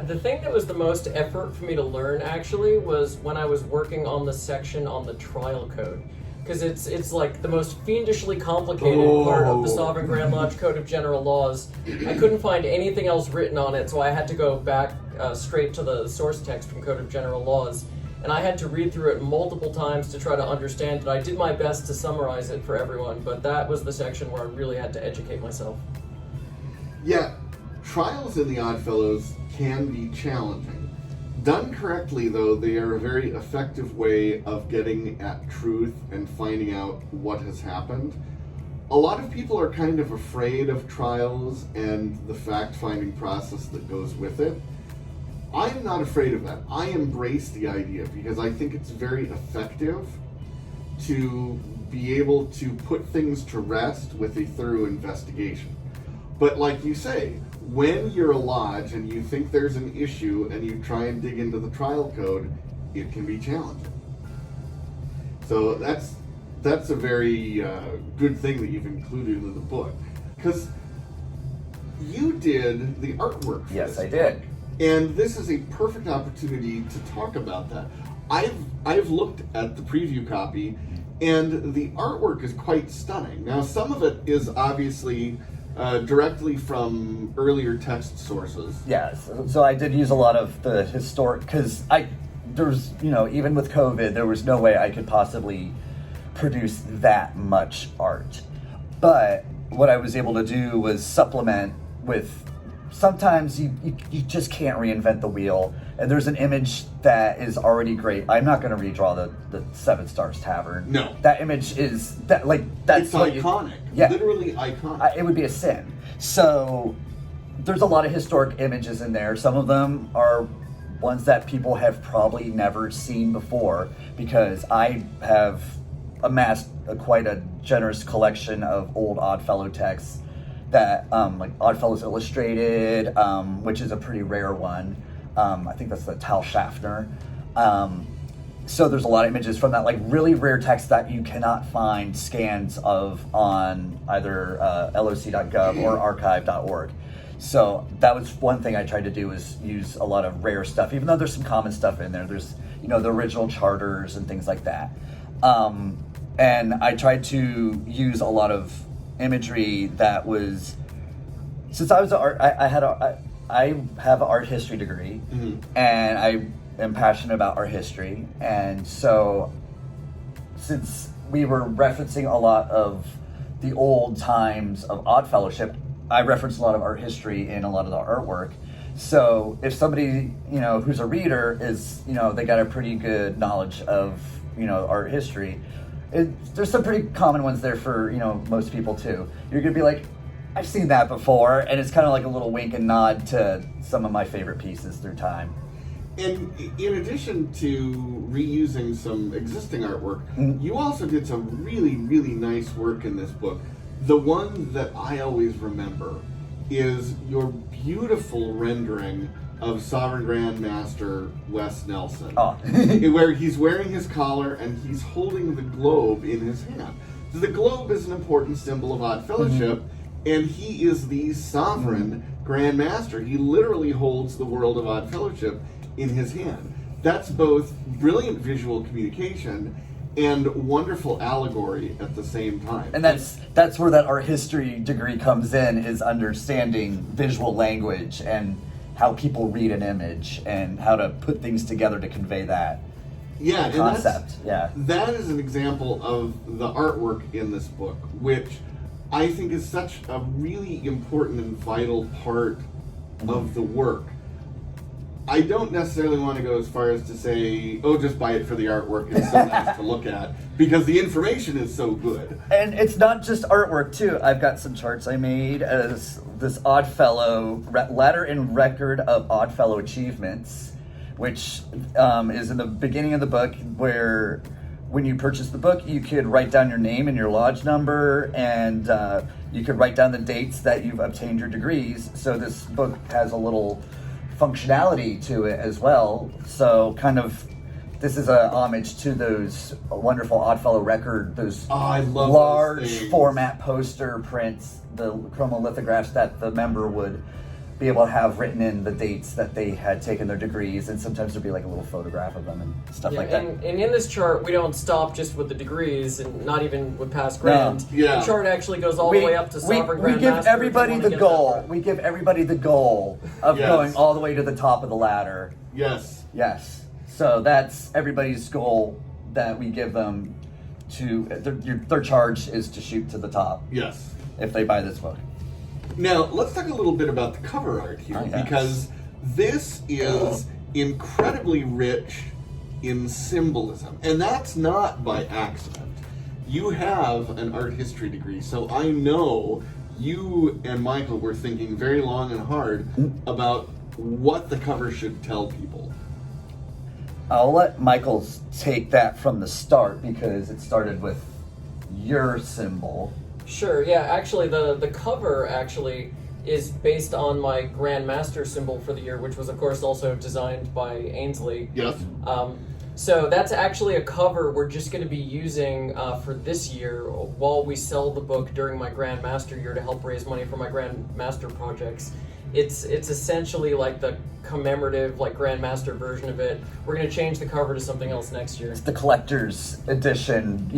Speaker 2: The thing that was the most effort for me to learn, actually, was when I was working on the section on the trial code. Because it's like the most fiendishly complicated part of the Sovereign Grand Lodge Code of General Laws. I couldn't find anything else written on it, so I had to go back straight to the source text from Code of General Laws. And I had to read through it multiple times to try to understand it. I did my best to summarize it for everyone, but that was the section where I really had to educate myself.
Speaker 3: Yeah, trials in the Odd Fellows can be challenging. Done correctly, though, they are a very effective way of getting at truth and finding out what has happened. A lot of people are kind of afraid of trials and the fact-finding process that goes with it. I'm not afraid of that. I embrace the idea because I think it's very effective to be able to put things to rest with a thorough investigation. But like you say, when you're a lodge and you think there's an issue and you try and dig into the trial code, it can be challenging. So that's a very good thing that you've included in the book. Because you did the artwork for
Speaker 4: Yes,
Speaker 3: this
Speaker 4: I did.
Speaker 3: book. And this is a perfect opportunity to talk about that. I've looked at the preview copy, and the artwork is quite stunning. Now, some of it is obviously directly from earlier text sources.
Speaker 4: Yes. So I did use a lot of the historic, because there's, even with COVID, there was no way I could possibly produce that much art. But what I was able to do was supplement with, sometimes you just can't reinvent the wheel. And there's an image that is already great. I'm not going to redraw the Seven Stars Tavern.
Speaker 3: No.
Speaker 4: That image is, that's
Speaker 3: it's iconic.
Speaker 4: Yeah.
Speaker 3: Literally iconic.
Speaker 4: It would be a sin. So there's a lot of historic images in there. Some of them are ones that people have probably never seen before, because I have amassed quite a generous collection of old Oddfellow texts that, like Oddfellows Illustrated, which is a pretty rare one. I think that's the Tal Schaffner. So there's a lot of images from that, like really rare text that you cannot find scans of on either loc.gov or archive.org. So that was one thing I tried to do, is use a lot of rare stuff, even though there's some common stuff in there. There's, the original charters and things like that. And I tried to use a lot of imagery that was, since I was I have an art history degree, and I am passionate about art history, and so since we were referencing a lot of the old times of Odd Fellowship, I referenced a lot of art history in a lot of the artwork. So if somebody, who's a reader is, they got a pretty good knowledge of, art history, there's some pretty common ones there for, most people too. You're gonna be like, I've seen that before, and it's kind of like a little wink and nod to some of my favorite pieces through time.
Speaker 3: And in addition to reusing some existing artwork, you also did some really, really nice work in this book. The one that I always remember is your beautiful rendering of Sovereign Grand Master Wes Nelson, where he's wearing his collar and he's holding the globe in his hand. The globe is an important symbol of Odd Fellowship, and he is the Sovereign Grand Master. He literally holds the world of Odd Fellowship in his hand. That's both brilliant visual communication and wonderful allegory at the same time.
Speaker 4: And that's where that art history degree comes in, is understanding visual language and how people read an image and how to put things together to convey that concept.
Speaker 3: That is an example of the artwork in this book, which I think is such a really important and vital part of the work. I don't necessarily want to go as far as to say, just buy it for the artwork, it's so nice to look at, because the information is so good.
Speaker 4: And it's not just artwork, too. I've got some charts I made as this Oddfellow, ladder and record of Oddfellow achievements, which is in the beginning of the book, where when you purchase the book, you could write down your name and your lodge number, and you could write down the dates that you've obtained your degrees. So this book has a little functionality to it as well. So kind of, this is a homage to those wonderful Oddfellow record, those
Speaker 3: I love
Speaker 4: large format poster prints, the chromolithographs that the member would be able to have written in the dates that they had taken their degrees, and sometimes there'd be like a little photograph of them and stuff like that.
Speaker 2: And in this chart, we don't stop just with the degrees, and not even with past grand. The chart actually goes all the way up to Sovereign Grand Master.
Speaker 4: We give everybody the goal. We give everybody the goal of going all the way to the top of the ladder.
Speaker 3: Yes.
Speaker 4: So that's everybody's goal that we give them to. Their charge is to shoot to the top.
Speaker 3: Yes.
Speaker 4: If they buy this book.
Speaker 3: Now, let's talk a little bit about the cover art here, because this is incredibly rich in symbolism, and that's not by accident. You have an art history degree, so I know you and Michael were thinking very long and hard about what the cover should tell people.
Speaker 4: I'll let Michael take that from the start, because it started with your symbol.
Speaker 2: Sure, yeah, actually the cover actually is based on my Grand Master symbol for the year, which was of course also designed by Ainsley.
Speaker 3: Yes.
Speaker 2: So that's actually a cover we're just going to be using for this year while we sell the book during my Grand Master year to help raise money for my Grand Master projects. It's essentially like the commemorative, like Grand Master version of it. We're going to change the cover to something else next year.
Speaker 4: It's the collector's edition,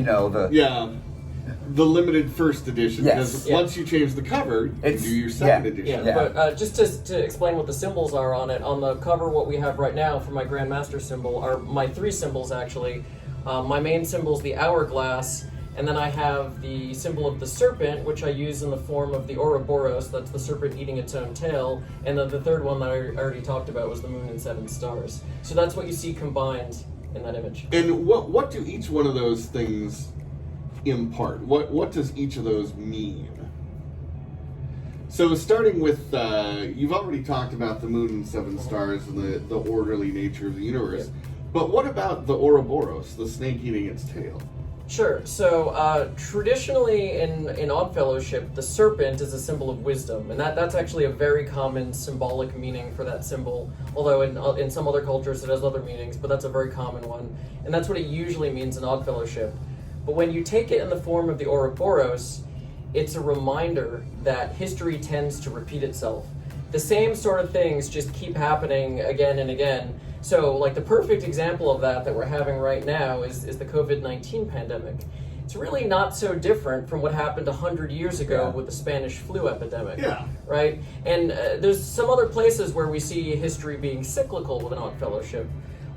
Speaker 3: the limited first edition.
Speaker 4: Yes.
Speaker 3: Because
Speaker 2: Yeah.
Speaker 3: once you change the cover, you can do your second edition.
Speaker 2: Yeah, but just to explain what the symbols are on it, on the cover, what we have right now for my Grandmaster symbol are my 3 symbols, actually. My main symbol is the Hourglass, and then I have the symbol of the serpent, which I use in the form of the Ouroboros, that's the serpent eating its own tail, and then the third one that I already talked about was the moon and 7 stars. So that's what you see combined in that image.
Speaker 3: And what do each one of those things impart? What does each of those mean? So starting with, you've already talked about the moon and 7 stars and the orderly nature of the universe,
Speaker 2: Yep.
Speaker 3: but what about the Ouroboros, the snake eating its tail?
Speaker 2: Sure. So traditionally in Odd Fellowship, the serpent is a symbol of wisdom, and that's actually a very common symbolic meaning for that symbol. Although in some other cultures it has other meanings, but that's a very common one, and that's what it usually means in Odd Fellowship. But when you take it in the form of the Ouroboros, it's a reminder that history tends to repeat itself. The same sort of things just keep happening again and again. So, like, the perfect example of that we're having right now is the COVID-19 pandemic. It's really not so different from what happened 100 years ago with the Spanish flu epidemic.
Speaker 3: Yeah.
Speaker 2: Right? And there's some other places where we see history being cyclical with an Odd Fellowship.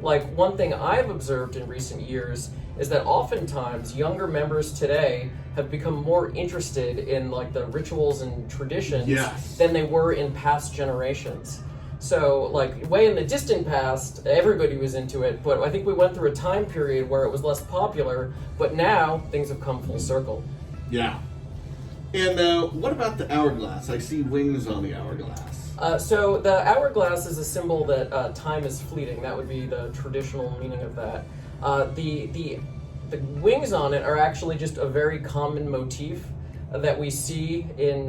Speaker 2: Like, one thing I've observed in recent years is that oftentimes younger members today have become more interested in, like, the rituals and traditions
Speaker 3: Yes.
Speaker 2: than they were in past generations. So, like, way in the distant past, everybody was into it, but I think we went through a time period where it was less popular, but now things have come full circle.
Speaker 3: Yeah. And what about the Hourglass? I see wings on the Hourglass.
Speaker 2: So the Hourglass is a symbol that time is fleeting. That would be the traditional meaning of that. The wings on it are actually just a very common motif that we see in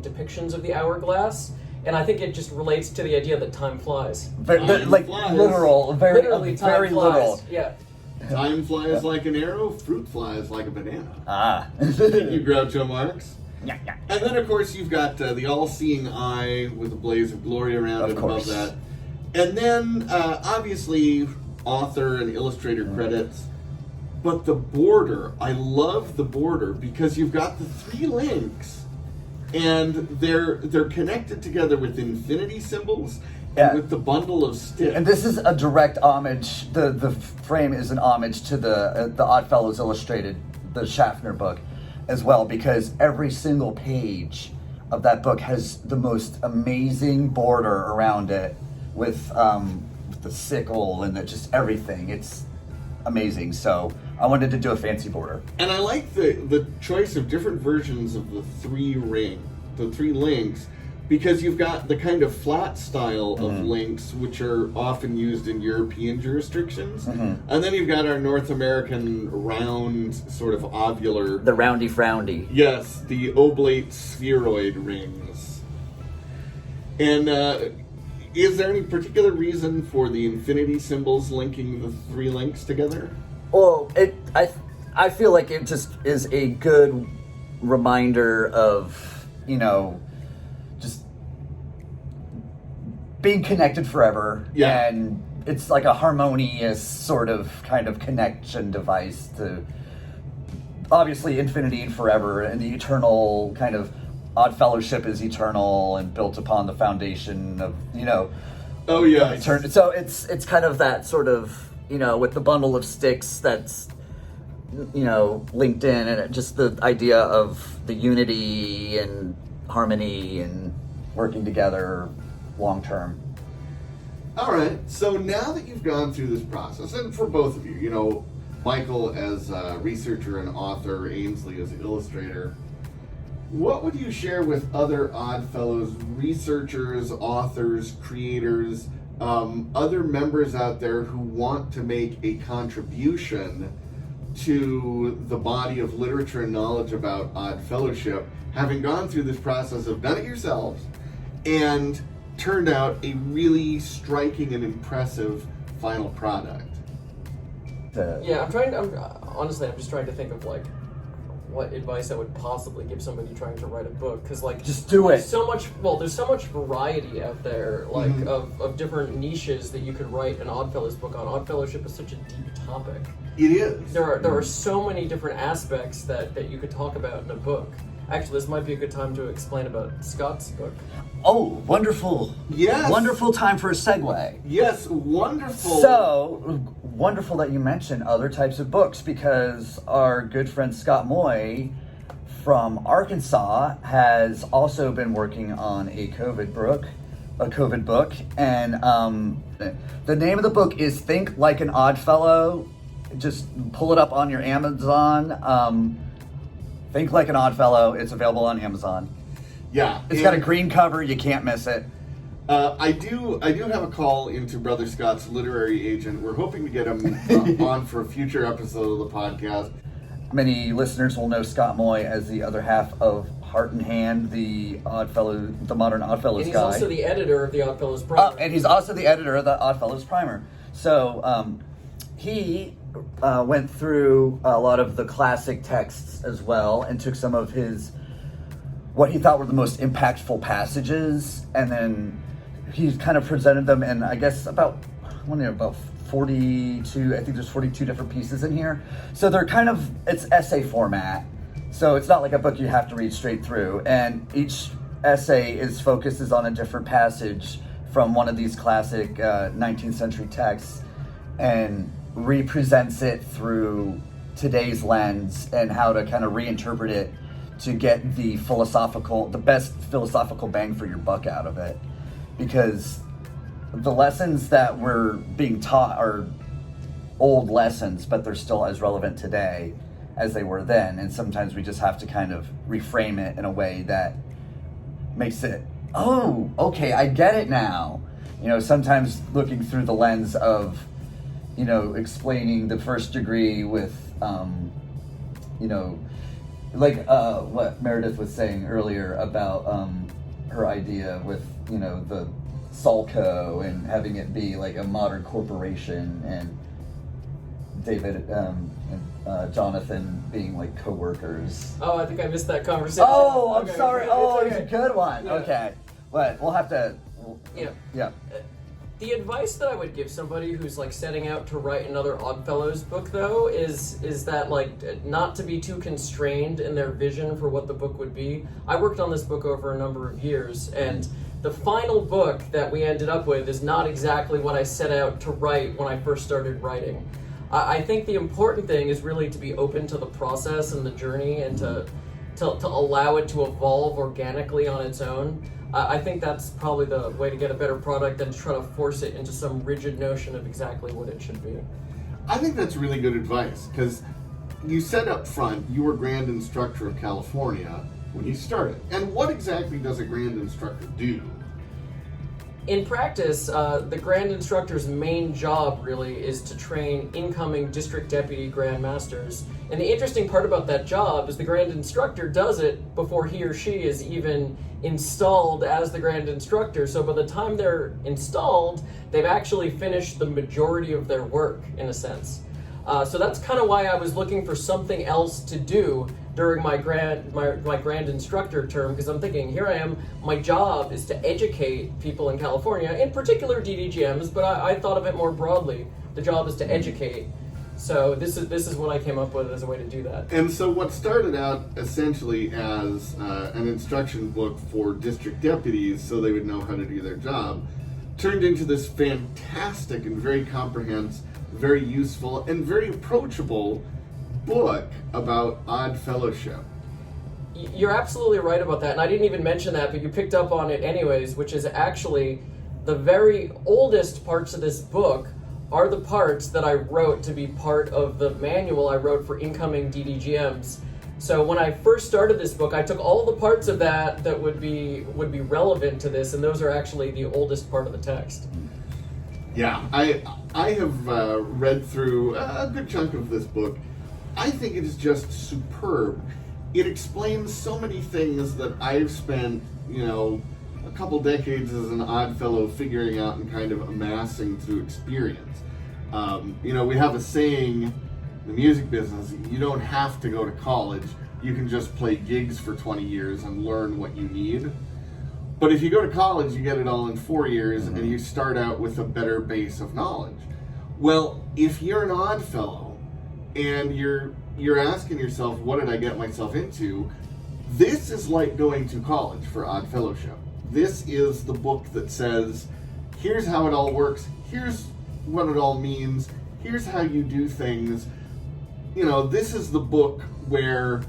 Speaker 2: depictions of the Hourglass. And I think it just relates to the idea that time flies.
Speaker 4: Like
Speaker 3: flies.
Speaker 4: literal,
Speaker 2: Literally, time
Speaker 4: very
Speaker 2: flies.
Speaker 4: literal.
Speaker 2: Yeah.
Speaker 3: Time flies like an arrow, fruit flies like a banana.
Speaker 4: Ah.
Speaker 3: Thank you, Groucho Marx.
Speaker 4: Yeah.
Speaker 3: And then, of course, you've got the all-seeing eye with a blaze of glory around
Speaker 4: Of
Speaker 3: it
Speaker 4: course.
Speaker 3: above that. And then, obviously, author and illustrator credits. But the border, I love the border because you've got the 3 links, and they're connected together with infinity symbols
Speaker 4: Yeah.
Speaker 3: and with the bundle of sticks.
Speaker 4: And this is a direct homage. The frame is an homage to the Oddfellows Illustrated, the Schaffner book, as well, because every single page of that book has the most amazing border around it with the sickle and just everything. It's amazing. So I wanted to do a fancy border.
Speaker 3: And I like the choice of different versions of the 3 links, because you've got the kind of flat style of links, which are often used in European jurisdictions, and then you've got our North American round, sort of ovular.
Speaker 4: The roundy froundy.
Speaker 3: Yes, the oblate spheroid rings. And is there any particular reason for the infinity symbols linking the 3 links together?
Speaker 4: Well, I feel like it just is a good reminder of, just being connected forever.
Speaker 3: Yeah.
Speaker 4: And it's like a harmonious sort of kind of connection device to obviously infinity and forever, and the eternal kind of Odd Fellowship is eternal and built upon the foundation of,
Speaker 3: Oh, yeah.
Speaker 4: So it's kind of that sort of, with the bundle of sticks that's, linked in, and just the idea of the unity and harmony and working together long term.
Speaker 3: All right. So now that you've gone through this process, and for both of you, Michael as a researcher and author, Ainsley as an illustrator, what would you share with other Oddfellows researchers, authors, creators, other members out there who want to make a contribution to the body of literature and knowledge about Odd Fellowship, having gone through this process of done it yourselves and turned out a really striking and impressive final product?
Speaker 2: Yeah, honestly, I'm just trying to think of, like, what advice I would possibly give somebody trying to write a book, because, like,
Speaker 4: Just do it.
Speaker 2: there's so much variety out there, like, of different niches that you could write an Oddfellows book on. Odd Fellowship is such a deep topic.
Speaker 3: It is.
Speaker 2: There are so many different aspects that you could talk about in a book. Actually, this might be a good time to explain about Scott's book.
Speaker 4: Oh, wonderful.
Speaker 3: Yes.
Speaker 4: Wonderful time for a segue.
Speaker 3: Yes, wonderful.
Speaker 4: So, wonderful that you mentioned other types of books, because our good friend Scott Moy from Arkansas has also been working on a COVID book, and the name of the book is Think Like an Oddfellow. Just pull it up on your Amazon. Think Like an Oddfellow. It's available on Amazon.
Speaker 3: Yeah.
Speaker 4: It's got a green cover. You can't miss it.
Speaker 3: I do have a call into Brother Scott's literary agent. We're hoping to get him on for a future episode of the podcast.
Speaker 4: Many listeners will know Scott Moy as the other half of Heart and Hand, the modern Oddfellows
Speaker 2: And he's
Speaker 4: guide.
Speaker 2: also the editor of the Oddfellows Primer.
Speaker 4: And he's also the editor of the Oddfellows Primer. So he went through a lot of the classic texts as well, and took some of what he thought were the most impactful passages, and then he kind of presented them in, I guess, about 42, I think there's 42 different pieces in here. So they're it's essay format. So it's not like a book you have to read straight through. And each essay focuses on a different passage from one of these classic 19th century texts, and represents it through today's lens and how to kind of reinterpret it to get the best philosophical bang for your buck out of it. Because the lessons that we're being taught are old lessons, but they're still as relevant today as they were then. And sometimes we just have to kind of reframe it in a way that makes it, oh, okay, I get it now. Sometimes looking through the lens of, explaining the first degree with, what Meredith was saying earlier about her idea with, the Salco and having it be like a modern corporation, and David and Jonathan being like co-workers.
Speaker 2: Oh, I think I missed that conversation.
Speaker 4: Oh, I'm
Speaker 2: Okay,
Speaker 4: sorry.
Speaker 2: it's
Speaker 4: Oh,
Speaker 2: okay.
Speaker 4: it's a good one.
Speaker 2: Yeah.
Speaker 4: Okay. But we'll have to...
Speaker 2: Yeah. The advice that I would give somebody who's like setting out to write another Oddfellows book, though, is that like not to be too constrained in their vision for what the book would be. I worked on this book over a number of years, and the final book that we ended up with is not exactly what I set out to write when I first started writing. I think the important thing is really to be open to the process and the journey, and to allow it to evolve organically on its own. I think that's probably the way to get a better product than to try to force it into some rigid notion of exactly what it should be.
Speaker 3: I think that's really good advice, because you said up front you were Grand Instructor of California when you started. And what exactly does a Grand Instructor do?
Speaker 2: In practice, the Grand Instructor's main job really is to train incoming District Deputy Grand Masters. And the interesting part about that job is the Grand Instructor does it before he or she is even installed as the Grand Instructor. So by the time they're installed, they've actually finished the majority of their work, in a sense. So that's kind of why I was looking for something else to do during my Grand Instructor term, because I'm thinking, here I am, my job is to educate people in California, in particular DDGMs, but I thought of it more broadly. The job is to educate. So this is what I came up with as a way to do that.
Speaker 3: And so what started out essentially as an instruction book for district deputies so they would know how to do their job turned into this fantastic and very comprehensive, very useful, and very approachable book about odd fellowship.
Speaker 2: You're absolutely right about that, and I didn't even mention that, but you picked up on it anyways, which is actually the very oldest parts of this book are the parts that I wrote to be part of the manual I wrote for incoming DDGMs. So when I first started this book, I took all the parts of that would be relevant to this, and those are actually the oldest part of the text.
Speaker 3: Yeah, I have read through a good chunk of this book. I think it is just superb. It explains so many things that I've spent, a couple decades as an odd fellow figuring out and kind of amassing through experience. We have a saying in the music business, you don't have to go to college. You can just play gigs for 20 years and learn what you need. But if you go to college, you get it all in 4 years, and you start out with a better base of knowledge. Well, if you're an odd fellow, and you're asking yourself, what did I get myself into? This is like going to college for Odd Fellowship. This is the book that says, here's how it all works, here's what it all means, here's how you do things. You know, this is the book where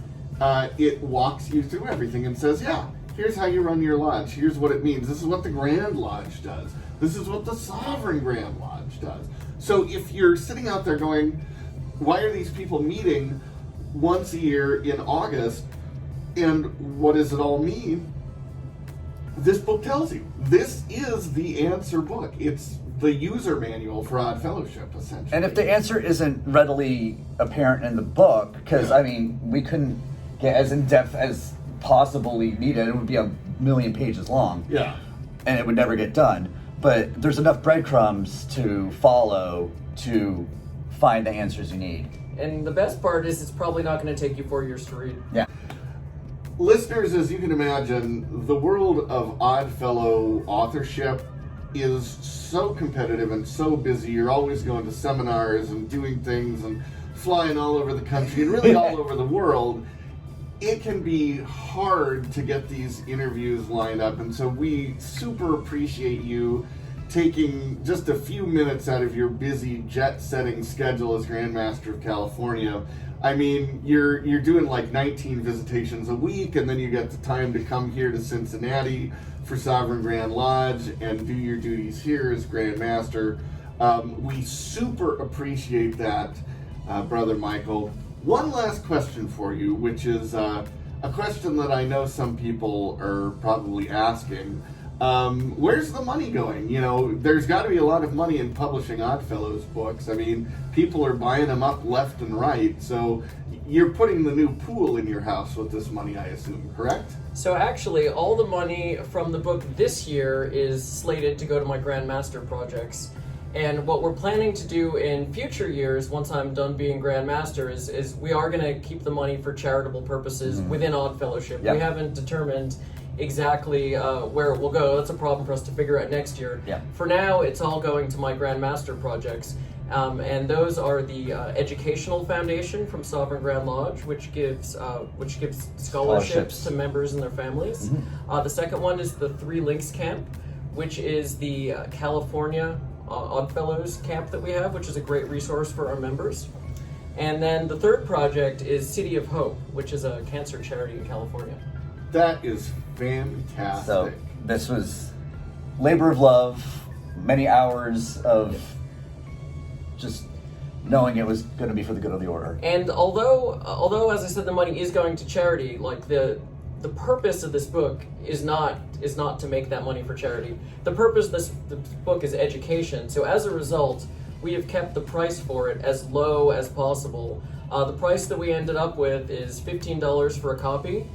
Speaker 3: it walks you through everything and says, yeah, here's how you run your lodge, here's what it means, this is what the Grand Lodge does, this is what the Sovereign Grand Lodge does. So if you're sitting out there going, why are these people meeting once a year in August, and what does it all mean? This book tells you. This is the answer book. It's the user manual for Odd Fellowship, essentially.
Speaker 4: And if the answer isn't readily apparent in the book, because, I mean, we couldn't get as in-depth as possibly needed, it would be 1,000,000 pages long.
Speaker 3: Yeah.
Speaker 4: And it would never get done. But there's enough breadcrumbs to follow to find the answers you need.
Speaker 2: And the best part is it's probably not going to take you 4 years to read.
Speaker 4: Yeah.
Speaker 3: Listeners, as you can imagine, the world of Oddfellow authorship is so competitive and so busy. You're always going to seminars and doing things and flying all over the country and really all over the world. It can be hard to get these interviews lined up, and so we super appreciate you taking just a few minutes out of your busy jet-setting schedule as Grandmaster of California. I mean, you're doing like 19 visitations a week, and then you get the time to come here to Cincinnati for Sovereign Grand Lodge and do your duties here as Grandmaster. We super appreciate that, Brother Michael. One last question for you, which is a question that I know some people are probably asking. Where's the money going? You know, there's got to be a lot of money in publishing Oddfellows books. I mean, people are buying them up left and right, so you're putting the new pool in your house with this money, I assume, correct?
Speaker 2: So actually, all the money from the book this year is slated to go to my Grandmaster projects. And what we're planning to do in future years, once I'm done being Grandmaster, is we are going to keep the money for charitable purposes within Odd Fellowship.
Speaker 4: Yep.
Speaker 2: We haven't determined exactly where it will go. That's a problem for us to figure out next year.
Speaker 4: Yeah.
Speaker 2: For now, it's all going to my Grandmaster projects. And those are the Educational Foundation from Sovereign Grand Lodge, which gives scholarships to members and their families. The second one is the Three Links Camp, which is the California Oddfellows camp that we have, which is a great resource for our members. And then the third project is City of Hope, which is a cancer charity in California.
Speaker 3: That is fantastic.
Speaker 4: So this was labor of love, many hours of just knowing it was going to be for the good of the order.
Speaker 2: And although as I said, the money is going to charity, like the purpose of this book is not to make that money for charity. The purpose of this book is education. So as a result, we have kept the price for it as low as possible. The price that we ended up with is $15 for a copy,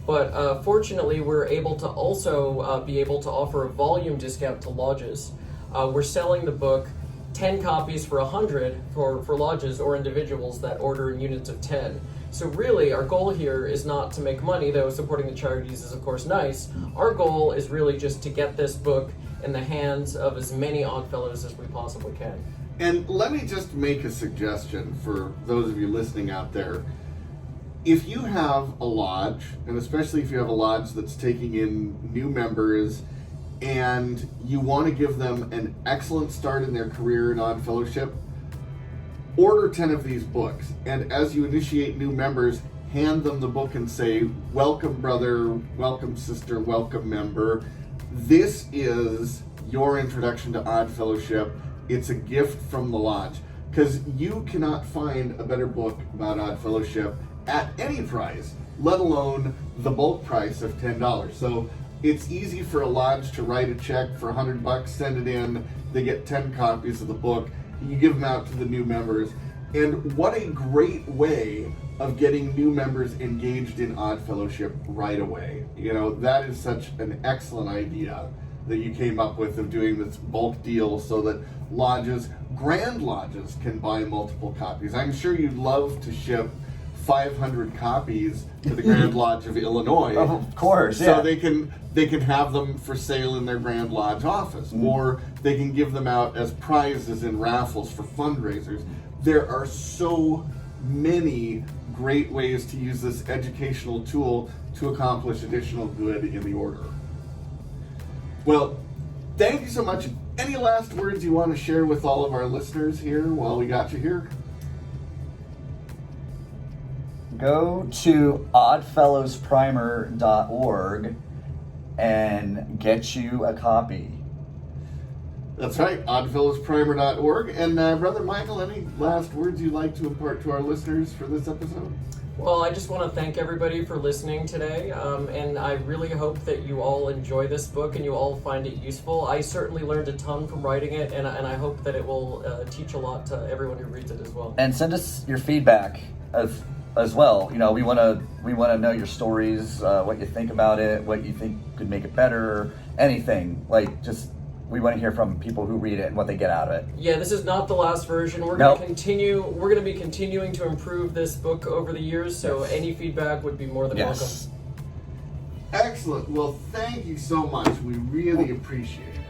Speaker 2: but fortunately we're able to also be able to offer a volume discount to lodges. We're selling the book 10 copies for $100 for lodges or individuals that order in units of 10. So really, our goal here is not to make money, though supporting the charities is of course nice. Our goal is really just to get this book in the hands of as many Oddfellows as we possibly can.
Speaker 3: And let me just make a suggestion for those of you listening out there. If you have a lodge, and especially if you have a lodge that's taking in new members, and you want to give them an excellent start in their career in Odd Fellowship, order 10 of these books, and as you initiate new members, hand them the book and say, welcome brother, welcome sister, welcome member. This is your introduction to Odd Fellowship. It's a gift from the lodge, because you cannot find a better book about Odd Fellowship at any price, let alone the bulk price of $10. So it's easy for a lodge to write a check for $100, send it in, they get 10 copies of the book, you give them out to the new members. And what a great way of getting new members engaged in Odd Fellowship right away. You know, that is such an excellent idea that you came up with, of doing this bulk deal so that lodges, grand lodges, can buy multiple copies. I'm sure you'd love to ship 500 copies to the Grand Lodge of Illinois.
Speaker 4: Oh, of course, yeah.
Speaker 3: So they can have them for sale in their Grand Lodge office, or they can give them out as prizes in raffles for fundraisers. There are so many great ways to use this educational tool to accomplish additional good in the order. Well, thank you so much. Any last words you want to share with all of our listeners here while we got you here?
Speaker 4: Go to oddfellowsprimer.org and get you a copy.
Speaker 3: That's right, oddfellowsprimer.org. And Brother Michael, any last words you'd like to impart to our listeners for this episode?
Speaker 2: Well, I just want to thank everybody for listening today, and I really hope that you all enjoy this book and you all find it useful. I certainly learned a ton from writing it, and I hope that it will teach a lot to everyone who reads it as well.
Speaker 4: And send us your feedback as well. You know, we want to know your stories, what you think about it, what you think could make it better, anything. Like, just we want to hear from people who read it and what they get out of it.
Speaker 2: Yeah, this is not the last version. We're
Speaker 4: Nope.
Speaker 2: going to continue. We're going to be continuing to improve this book over the years. So
Speaker 4: Yes.
Speaker 2: any feedback would be more than
Speaker 4: Yes.
Speaker 2: welcome.
Speaker 3: Excellent. Well, thank you so much. We really appreciate it.